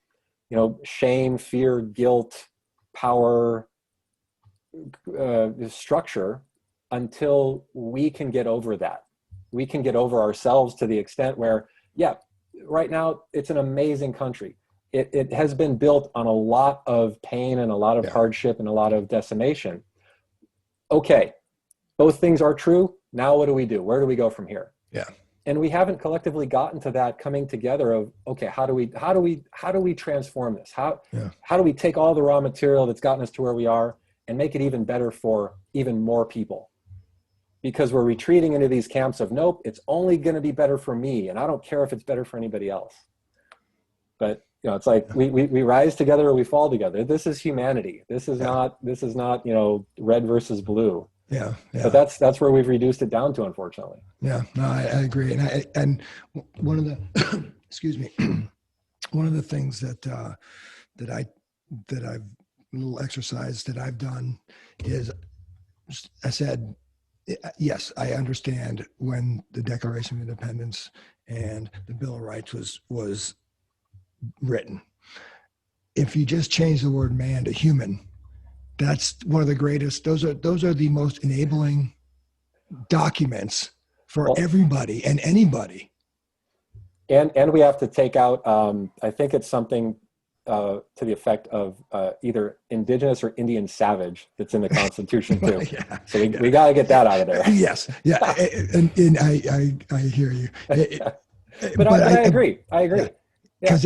shame, fear, guilt, power structure until we can get over that. We can get over ourselves to the extent where, right now it's an amazing country. It has been built on a lot of pain and a lot of hardship and a lot of decimation. Okay, both things are true. Now what do we do? Where do we go from here? Yeah. And we haven't collectively gotten to that coming together of, okay, how do we transform this? How do we take all the raw material that's gotten us to where we are and make it even better for even more people? Because we're retreating into these camps of, nope, it's only going to be better for me, and I don't care if it's better for anybody else. But it's like we rise together or we fall together. This is humanity. This is not red versus blue. Yeah. But that's where we've reduced it down to, unfortunately. Yeah, no, I agree. And one of the excuse me, one of the things that I've little exercise that I've done is, I said, yes, I understand when the Declaration of Independence and the Bill of Rights was written. If you just change the word man to human, that's one of the greatest. Those are the most enabling documents for everybody and anybody. And we have to take out, I think it's something to the effect of either indigenous or Indian savage that's in the Constitution too. So we got to get that out of there. Yes. Yeah. and I hear you. But I agree. I agree. Because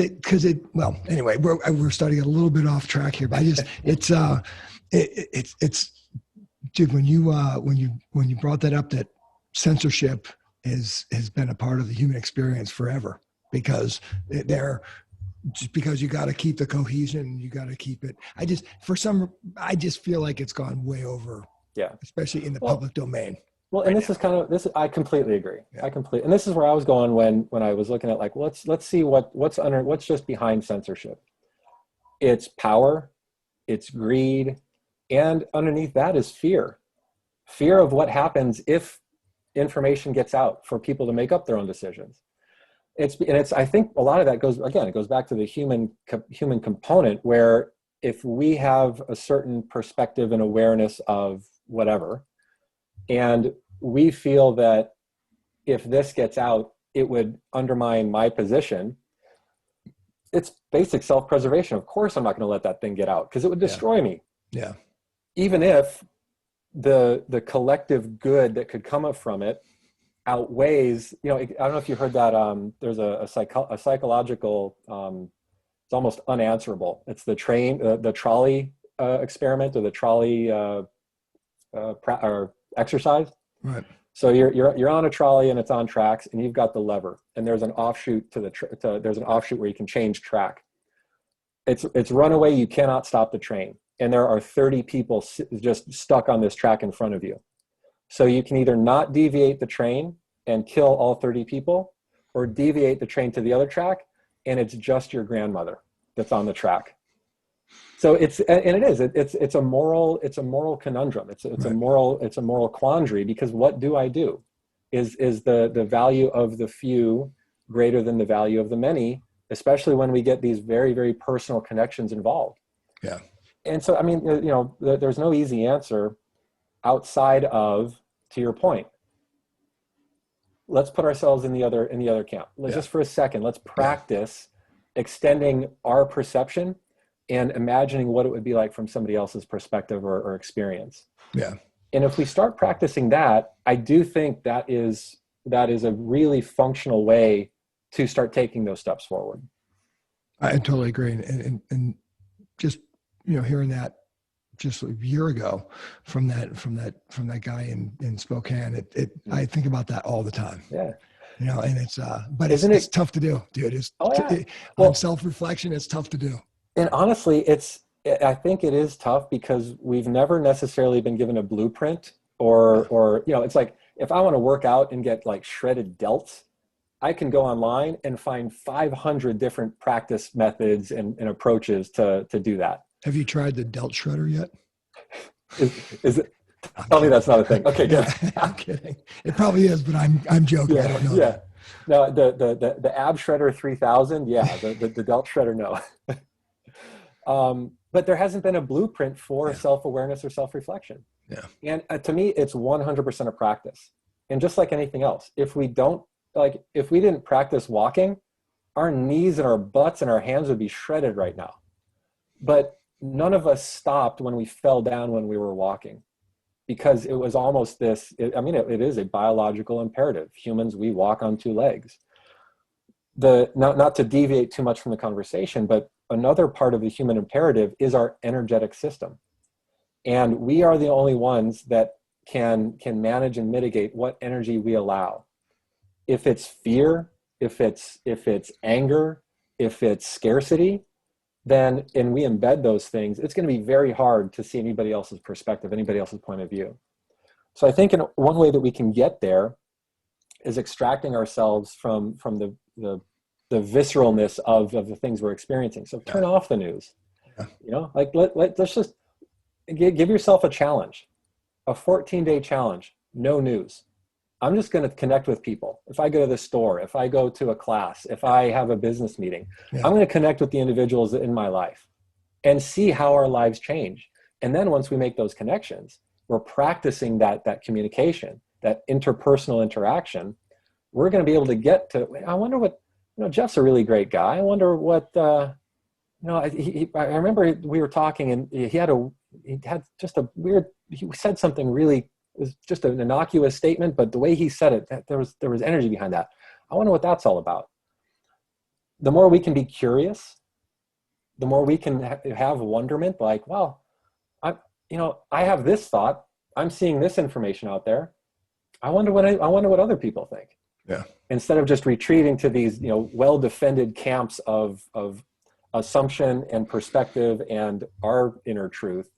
well, anyway, we're starting a little bit off track here, but it's dude, when you brought that up, that censorship has been a part of the human experience forever, because you got to keep the cohesion, you got to keep it. I just feel like it's gone way over. Yeah. Especially in the public domain. Well, and this is kind of this. I completely agree. Yeah. And this is where I was going when I was looking at like, let's see what's just behind censorship. It's power, it's greed, and underneath that is fear. Fear of what happens if information gets out for people to make up their own decisions. I think a lot of that it goes back to the human component, where if we have a certain perspective and awareness of whatever, and we feel that if this gets out, it would undermine my position, it's basic self-preservation. Of course, I'm not going to let that thing get out because it would destroy me. Yeah. Even if the collective good that could come up from it outweighs, I don't know if you heard that, there's a psychological, it's almost unanswerable. It's the trolley experiment, or the trolley or exercise. Right. So you're on a trolley and it's on tracks, and you've got the lever, and there's an offshoot there's an offshoot where you can change track. It's runaway. You cannot stop the train, and there are 30 people just stuck on this track in front of you. So you can either not deviate the train and kill all 30 people, or deviate the train to the other track, and it's just your grandmother that's on the track. So it's a moral conundrum. It's a moral quandary, because what do I do? Is the value of the few greater than the value of the many, especially when we get these very, very personal connections involved? Yeah. And so, I mean, there's no easy answer outside of, to your point, let's put ourselves in the other camp. Just for a second, let's practice extending our perception and imagining what it would be like from somebody else's perspective or experience. Yeah. And if we start practicing that, I do think that is a really functional way to start taking those steps forward. I totally agree. And just, hearing that just a year ago from that guy in Spokane, I think about that all the time. Yeah. And it's tough to do, dude. On self-reflection, it's tough to do. And honestly, I think it is tough because we've never necessarily been given a blueprint or it's like, if I want to work out and get like shredded delts, I can go online and find 500 different practice methods and approaches to do that. Have you tried the delt shredder yet? Is it? Tell me that's not a thing. Okay, good. I'm kidding. It probably is, but I'm joking. I don't know. Yeah. No, the ab shredder 3000. Yeah. The delt shredder. No. But there hasn't been a blueprint for self-awareness or self-reflection. Yeah. And to me, it's 100% a practice. And just like anything else, if we didn't practice walking, our knees and our butts and our hands would be shredded right now. But none of us stopped when we fell down when we were walking, because it was almost it is a biological imperative. Humans, we walk on two legs. Not to deviate too much from the conversation, but another part of the human imperative is our energetic system. And we are the only ones that can manage and mitigate what energy we allow. If it's fear, if it's anger, if it's scarcity, and we embed those things, it's going to be very hard to see anybody else's perspective, anybody else's point of view. So I think one way that we can get there is extracting ourselves from the visceralness of the things we're experiencing. So turn off the news. Let's just give yourself a challenge, a 14-day challenge, no news. I'm just going to connect with people. If I go to the store, if I go to a class, if I have a business meeting, I'm going to connect with the individuals in my life and see how our lives change. And then once we make those connections, we're practicing that communication, that interpersonal interaction. We're going to be able to get to, I wonder what, Jeff's a really great guy. I wonder what, I remember we were talking and he had just a weird, he said something really, it was just an innocuous statement, but the way he said it, there was energy behind that. I wonder what that's all about. The more we can be curious, the more we can have wonderment, like, wow, I have this thought. I'm seeing this information out there. I wonder what other people think. Yeah. Instead of just retreating to these, well-defended camps of assumption and perspective and our inner truth,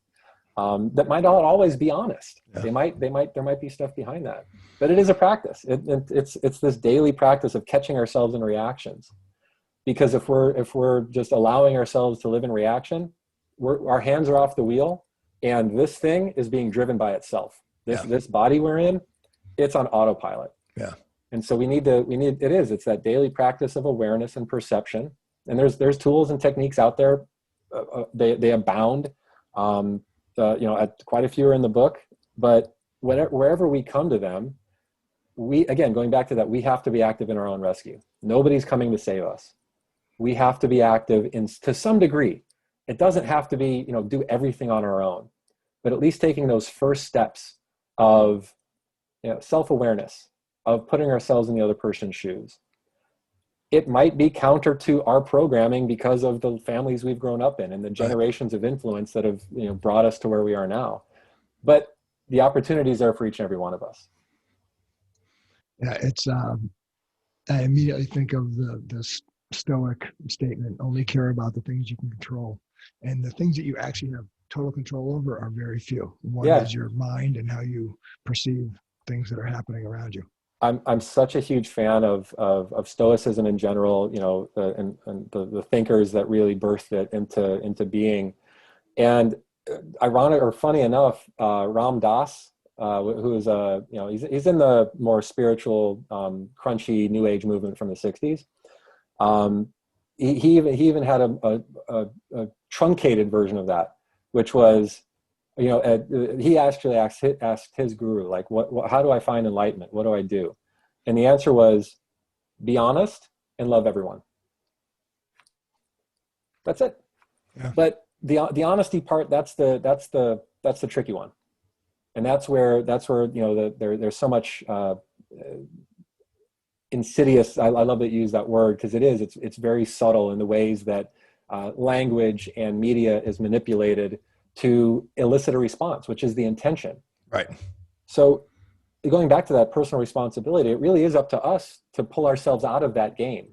that might not always be honest. Yeah. There might be stuff behind that, but it is a practice. It's this daily practice of catching ourselves in reactions. Because if we're just allowing ourselves to live in reaction, our hands are off the wheel, and this thing is being driven by itself. This body we're in, it's on autopilot. Yeah. And so it's that daily practice of awareness and perception. And there's tools and techniques out there. They abound. Quite a few are in the book, but wherever we come to them, going back to that, we have to be active in our own rescue. Nobody's coming to save us. We have to be active to some degree. It doesn't have to be, do everything on our own, but at least taking those first steps of self-awareness, of putting ourselves in the other person's shoes. It might be counter to our programming because of the families we've grown up in and the generations of influence that have brought us to where we are now. But the opportunities are for each and every one of us. Yeah, it's I immediately think of the Stoic statement: only care about the things you can control, and the things that you actually have total control over are very few. One is your mind and how you perceive things that are happening around you. I'm such a huge fan of Stoicism in general, and the thinkers that really birthed it into being. And ironic or funny enough, Ram Dass, who is he's in the more spiritual, crunchy New Age movement from the '60s. He even had a truncated version of that, which was, he actually asked his guru, like, how do I find enlightenment? What do I do? And the answer was, be honest and love everyone. That's it. Yeah. But the honesty part, that's the tricky one. And that's where there's so much insidious. I love that you use that word, because it's very subtle in the ways that language and media is manipulated to elicit a response, which is the intention. Right. So going back to that personal responsibility, it really is up to us to pull ourselves out of that game.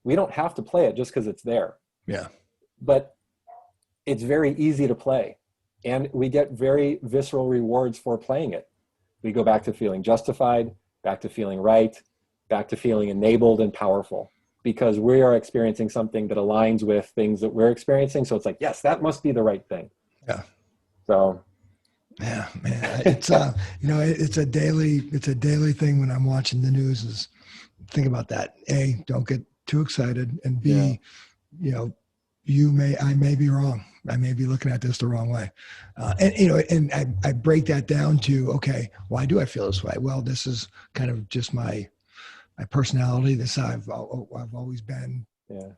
We don't have to play it just because it's there. Yeah. But it's very easy to play, and we get very visceral rewards for playing it. We go back to feeling justified, back to feeling right, back to feeling enabled and powerful, because we are experiencing something that aligns with things that we're experiencing. So it's like, yes, that must be the right thing. Yeah. So. Yeah, man, it's it's a daily thing when I'm watching the news. Is think about that. A, don't get too excited, and B, I may be wrong. I may be looking at this the wrong way, and I break that down to, okay, why do I feel this way? Well, this is kind of just my personality. This I've always been. Yeah.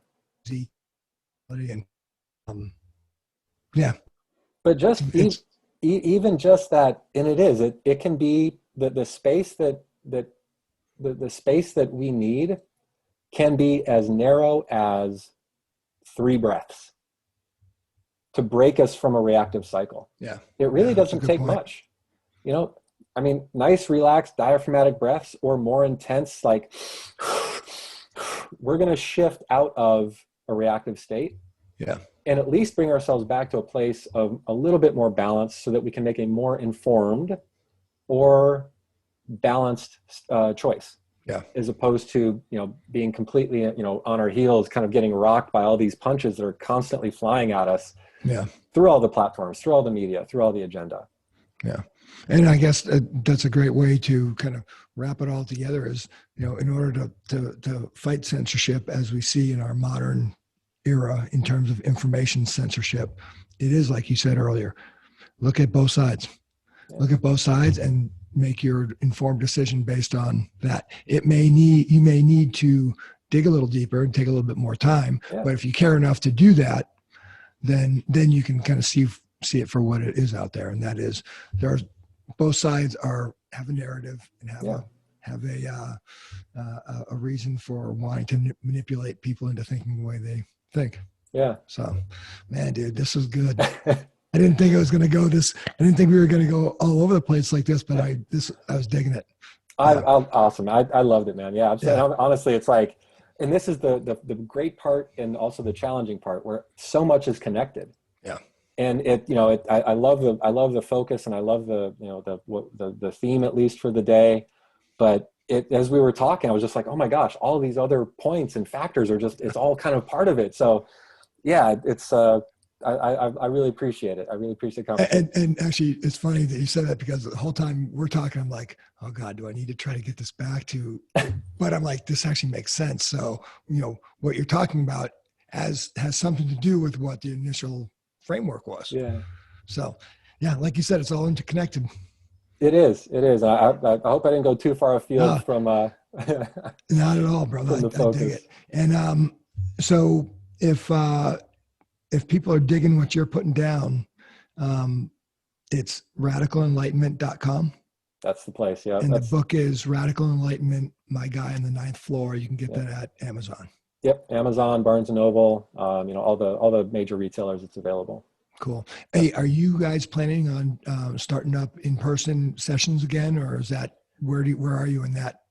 And but just even just that, and it can be the space that the space that we need can be as narrow as 3 breaths to break us from a reactive cycle. Yeah. It really doesn't take much. Nice, relaxed, diaphragmatic breaths, or more intense, like we're going to shift out of a reactive state. Yeah. And at least bring ourselves back to a place of a little bit more balance, so that we can make a more informed or balanced choice. Yeah. As opposed to, being completely, on our heels, kind of getting rocked by all these punches that are constantly flying at us. Yeah. Through all the platforms, through all the media, through all the agenda. Yeah. And I guess that's a great way to kind of wrap it all together is, in order to fight censorship as we see in our modern era in terms of information censorship, it is, like you said earlier, look at both sides. Yeah. Look at both sides and make your informed decision based on that. You may need to dig a little deeper and take a little bit more time, but if you care enough to do that, then you can kind of see it for what it is out there. And that is, both sides have a narrative and have a reason for wanting to manipulate people into thinking the way they think. Yeah. So, man, dude, this was good. I didn't think I was going to go this. I didn't think we were going to go all over the place like this, but I was digging it. Awesome. I loved it, man. Yeah. Honestly, it's like, and this is the great part, and also the challenging part, where so much is connected. Yeah. And I love the focus, and I love the theme, at least for the day. But as we were talking, I was just like, oh my gosh, all these other points and factors are it's all kind of part of it. So yeah, I really appreciate it. I really appreciate the conversation. And actually, it's funny that you said that, because the whole time we're talking, I'm like, oh God, do I need to try to get this back to, but I'm like, this actually makes sense. So, what you're talking about has something to do with what the initial framework was. Yeah. So yeah, like you said, it's all interconnected. It is. It is. I hope I didn't go too far afield from not at all, brother. from the I dig focus. it. And so if people are digging what you're putting down, it's radicalenlightenment.com. That's the place. Yeah. And the book is Radical Enlightenment, My Guy on the Ninth Floor. You can get that at Amazon. Yep. Amazon, Barnes and Noble, all the major retailers, it's available. Cool. Hey, are you guys planning on starting up in-person sessions again, or is that where are you in that?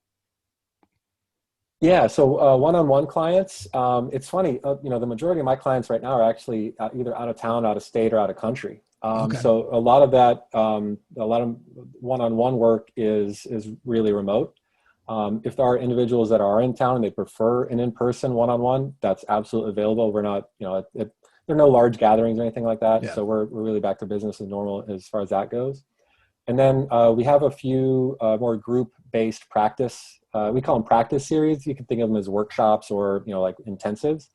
Yeah. So one-on-one clients, it's funny, the majority of my clients right now are actually either out of town, out of state, or out of country. Okay. So a lot of that, a lot of one-on-one work is really remote. If there are individuals that are in town and they prefer an in-person one-on-one, that's absolutely available. We're not, there are no large gatherings or anything like that. Yeah. So we're really back to business as normal as far as that goes. And then we have a few more group-based practice. We call them practice series. You can think of them as workshops or, like intensives.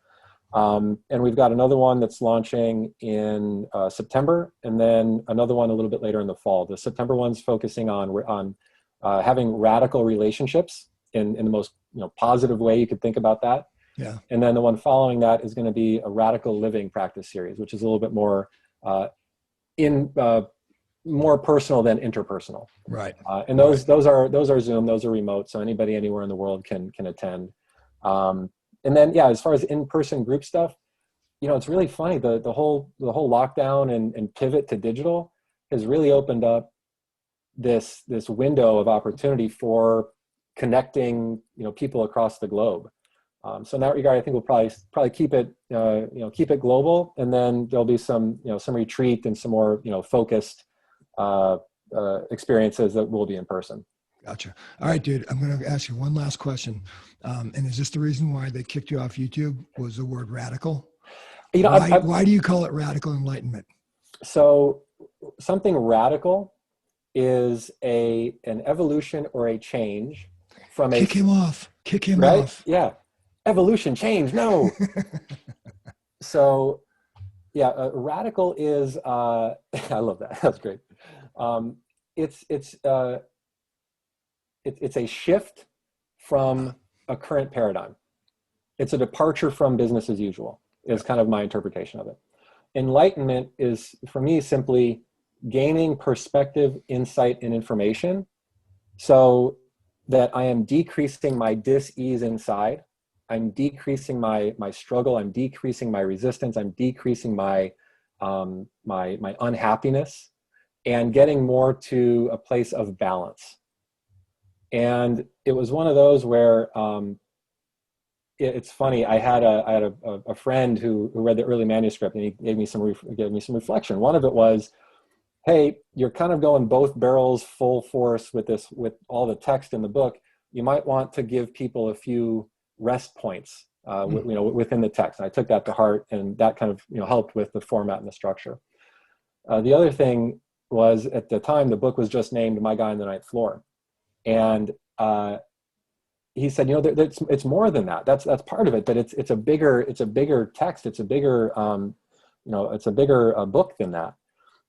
And we've got another one that's launching in September, and then another one a little bit later in the fall. The September one's focusing on having radical relationships in the most positive way you could think about that. Yeah. And then the one following that is going to be a radical living practice series, which is a little bit more more personal than interpersonal. Right. And those are Zoom, those are remote, so anybody anywhere in the world can attend. And then as far as in-person group stuff, it's really funny. The whole lockdown and pivot to digital has really opened up this window of opportunity for connecting people across the globe. So in that regard, I think we'll probably keep it global, and then there'll be some retreat and some more focused experiences that will be in person. Gotcha. All right, dude. I'm going to ask you one last question. And is this the reason why they kicked you off YouTube? Was the word radical? Why do you call it radical enlightenment? So something radical is an evolution or a change from Kick him off. Yeah. Evolution, change, no. So radical is I love that. That's great. It's a shift from a current paradigm. It's a departure from business as usual, is kind of my interpretation of it. Enlightenment is, for me, simply gaining perspective, insight, and information so that I am decreasing my dis-ease inside. I'm decreasing my struggle. I'm decreasing my resistance. I'm decreasing my my unhappiness, and getting more to a place of balance. And it was one of those where it's funny. I had a friend who read the early manuscript, and he gave me some reflection. One of it was, hey, you're kind of going both barrels full force with all the text in the book. You might want to give people a few rest points, within the text. And I took that to heart, and that kind of helped with the format and the structure. The other thing was, at the time, the book was just named My Guy on the Ninth Floor, and he said, it's more than that. That's part of it, but it's a bigger text. It's a bigger it's a bigger book than that.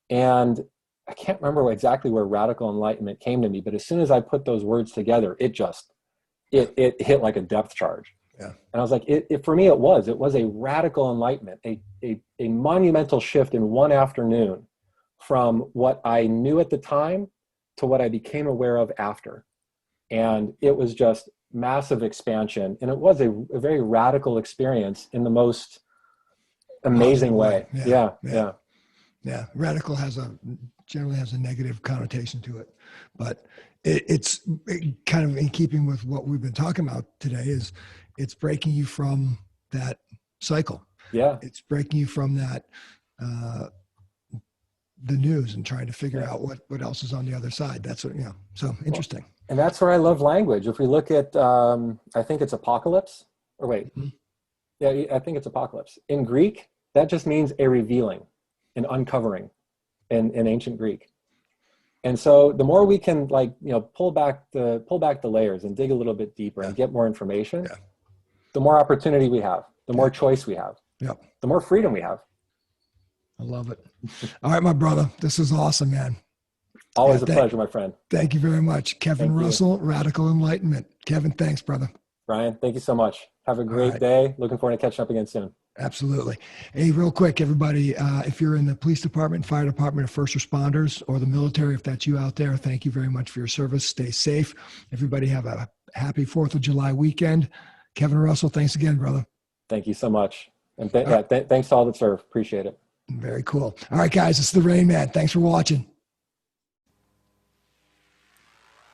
And I can't remember exactly where radical enlightenment came to me, but as soon as I put those words together, it hit like a depth charge. Yeah. And I was like, for me, it was a radical enlightenment, a monumental shift in one afternoon from what I knew at the time to what I became aware of after. And it was just massive expansion. And it was a very radical experience in the most amazing way. Yeah. Radical generally has a negative connotation to it, but it's kind of in keeping with what we've been talking about today. It's breaking you from that cycle. Yeah. It's breaking you from that the news and trying to figure out what else is on the other side. That's what, so interesting. Well, and that's where I love language. If we look at, I think it's apocalypse, or wait, yeah, I think it's apocalypse. In Greek, that just means a revealing, an uncovering in ancient Greek. And so the more we can pull back the layers and dig a little bit deeper and get more information, the more opportunity we have, the more choice we have, the more freedom we have. I love it. All right, my brother, this is awesome, man. Always a pleasure, my friend. Thank you very much. Kevin Russell, Radical Enlightenment. Kevin, thanks, brother. Ryan, thank you so much. Have a great day. Looking forward to catching up again soon. Absolutely. Hey, real quick, everybody, if you're in the police department, fire department, or first responders, or the military, if that's you out there, thank you very much for your service. Stay safe. Everybody have a happy 4th of July weekend. Kevin Russell, thanks again, brother. Thank you so much. And thanks to all that serve. Appreciate it. Very cool. All right, guys, it's the Rain Man. Thanks for watching.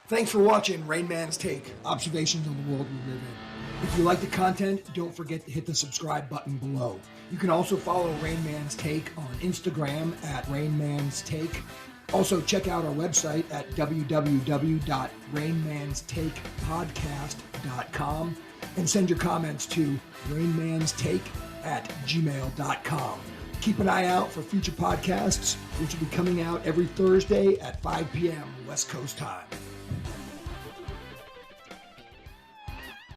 Thanks for watching Rain Man's Take, Observations on the World We Live In. If you like the content, don't forget to hit the subscribe button below. You can also follow Rain Man's Take on Instagram at Rain Man's Take. Also, check out our website at www.rainmanstakepodcast.com and send your comments to rainmanstake@gmail.com. Keep an eye out for future podcasts, which will be coming out every Thursday at 5 p.m. West Coast time.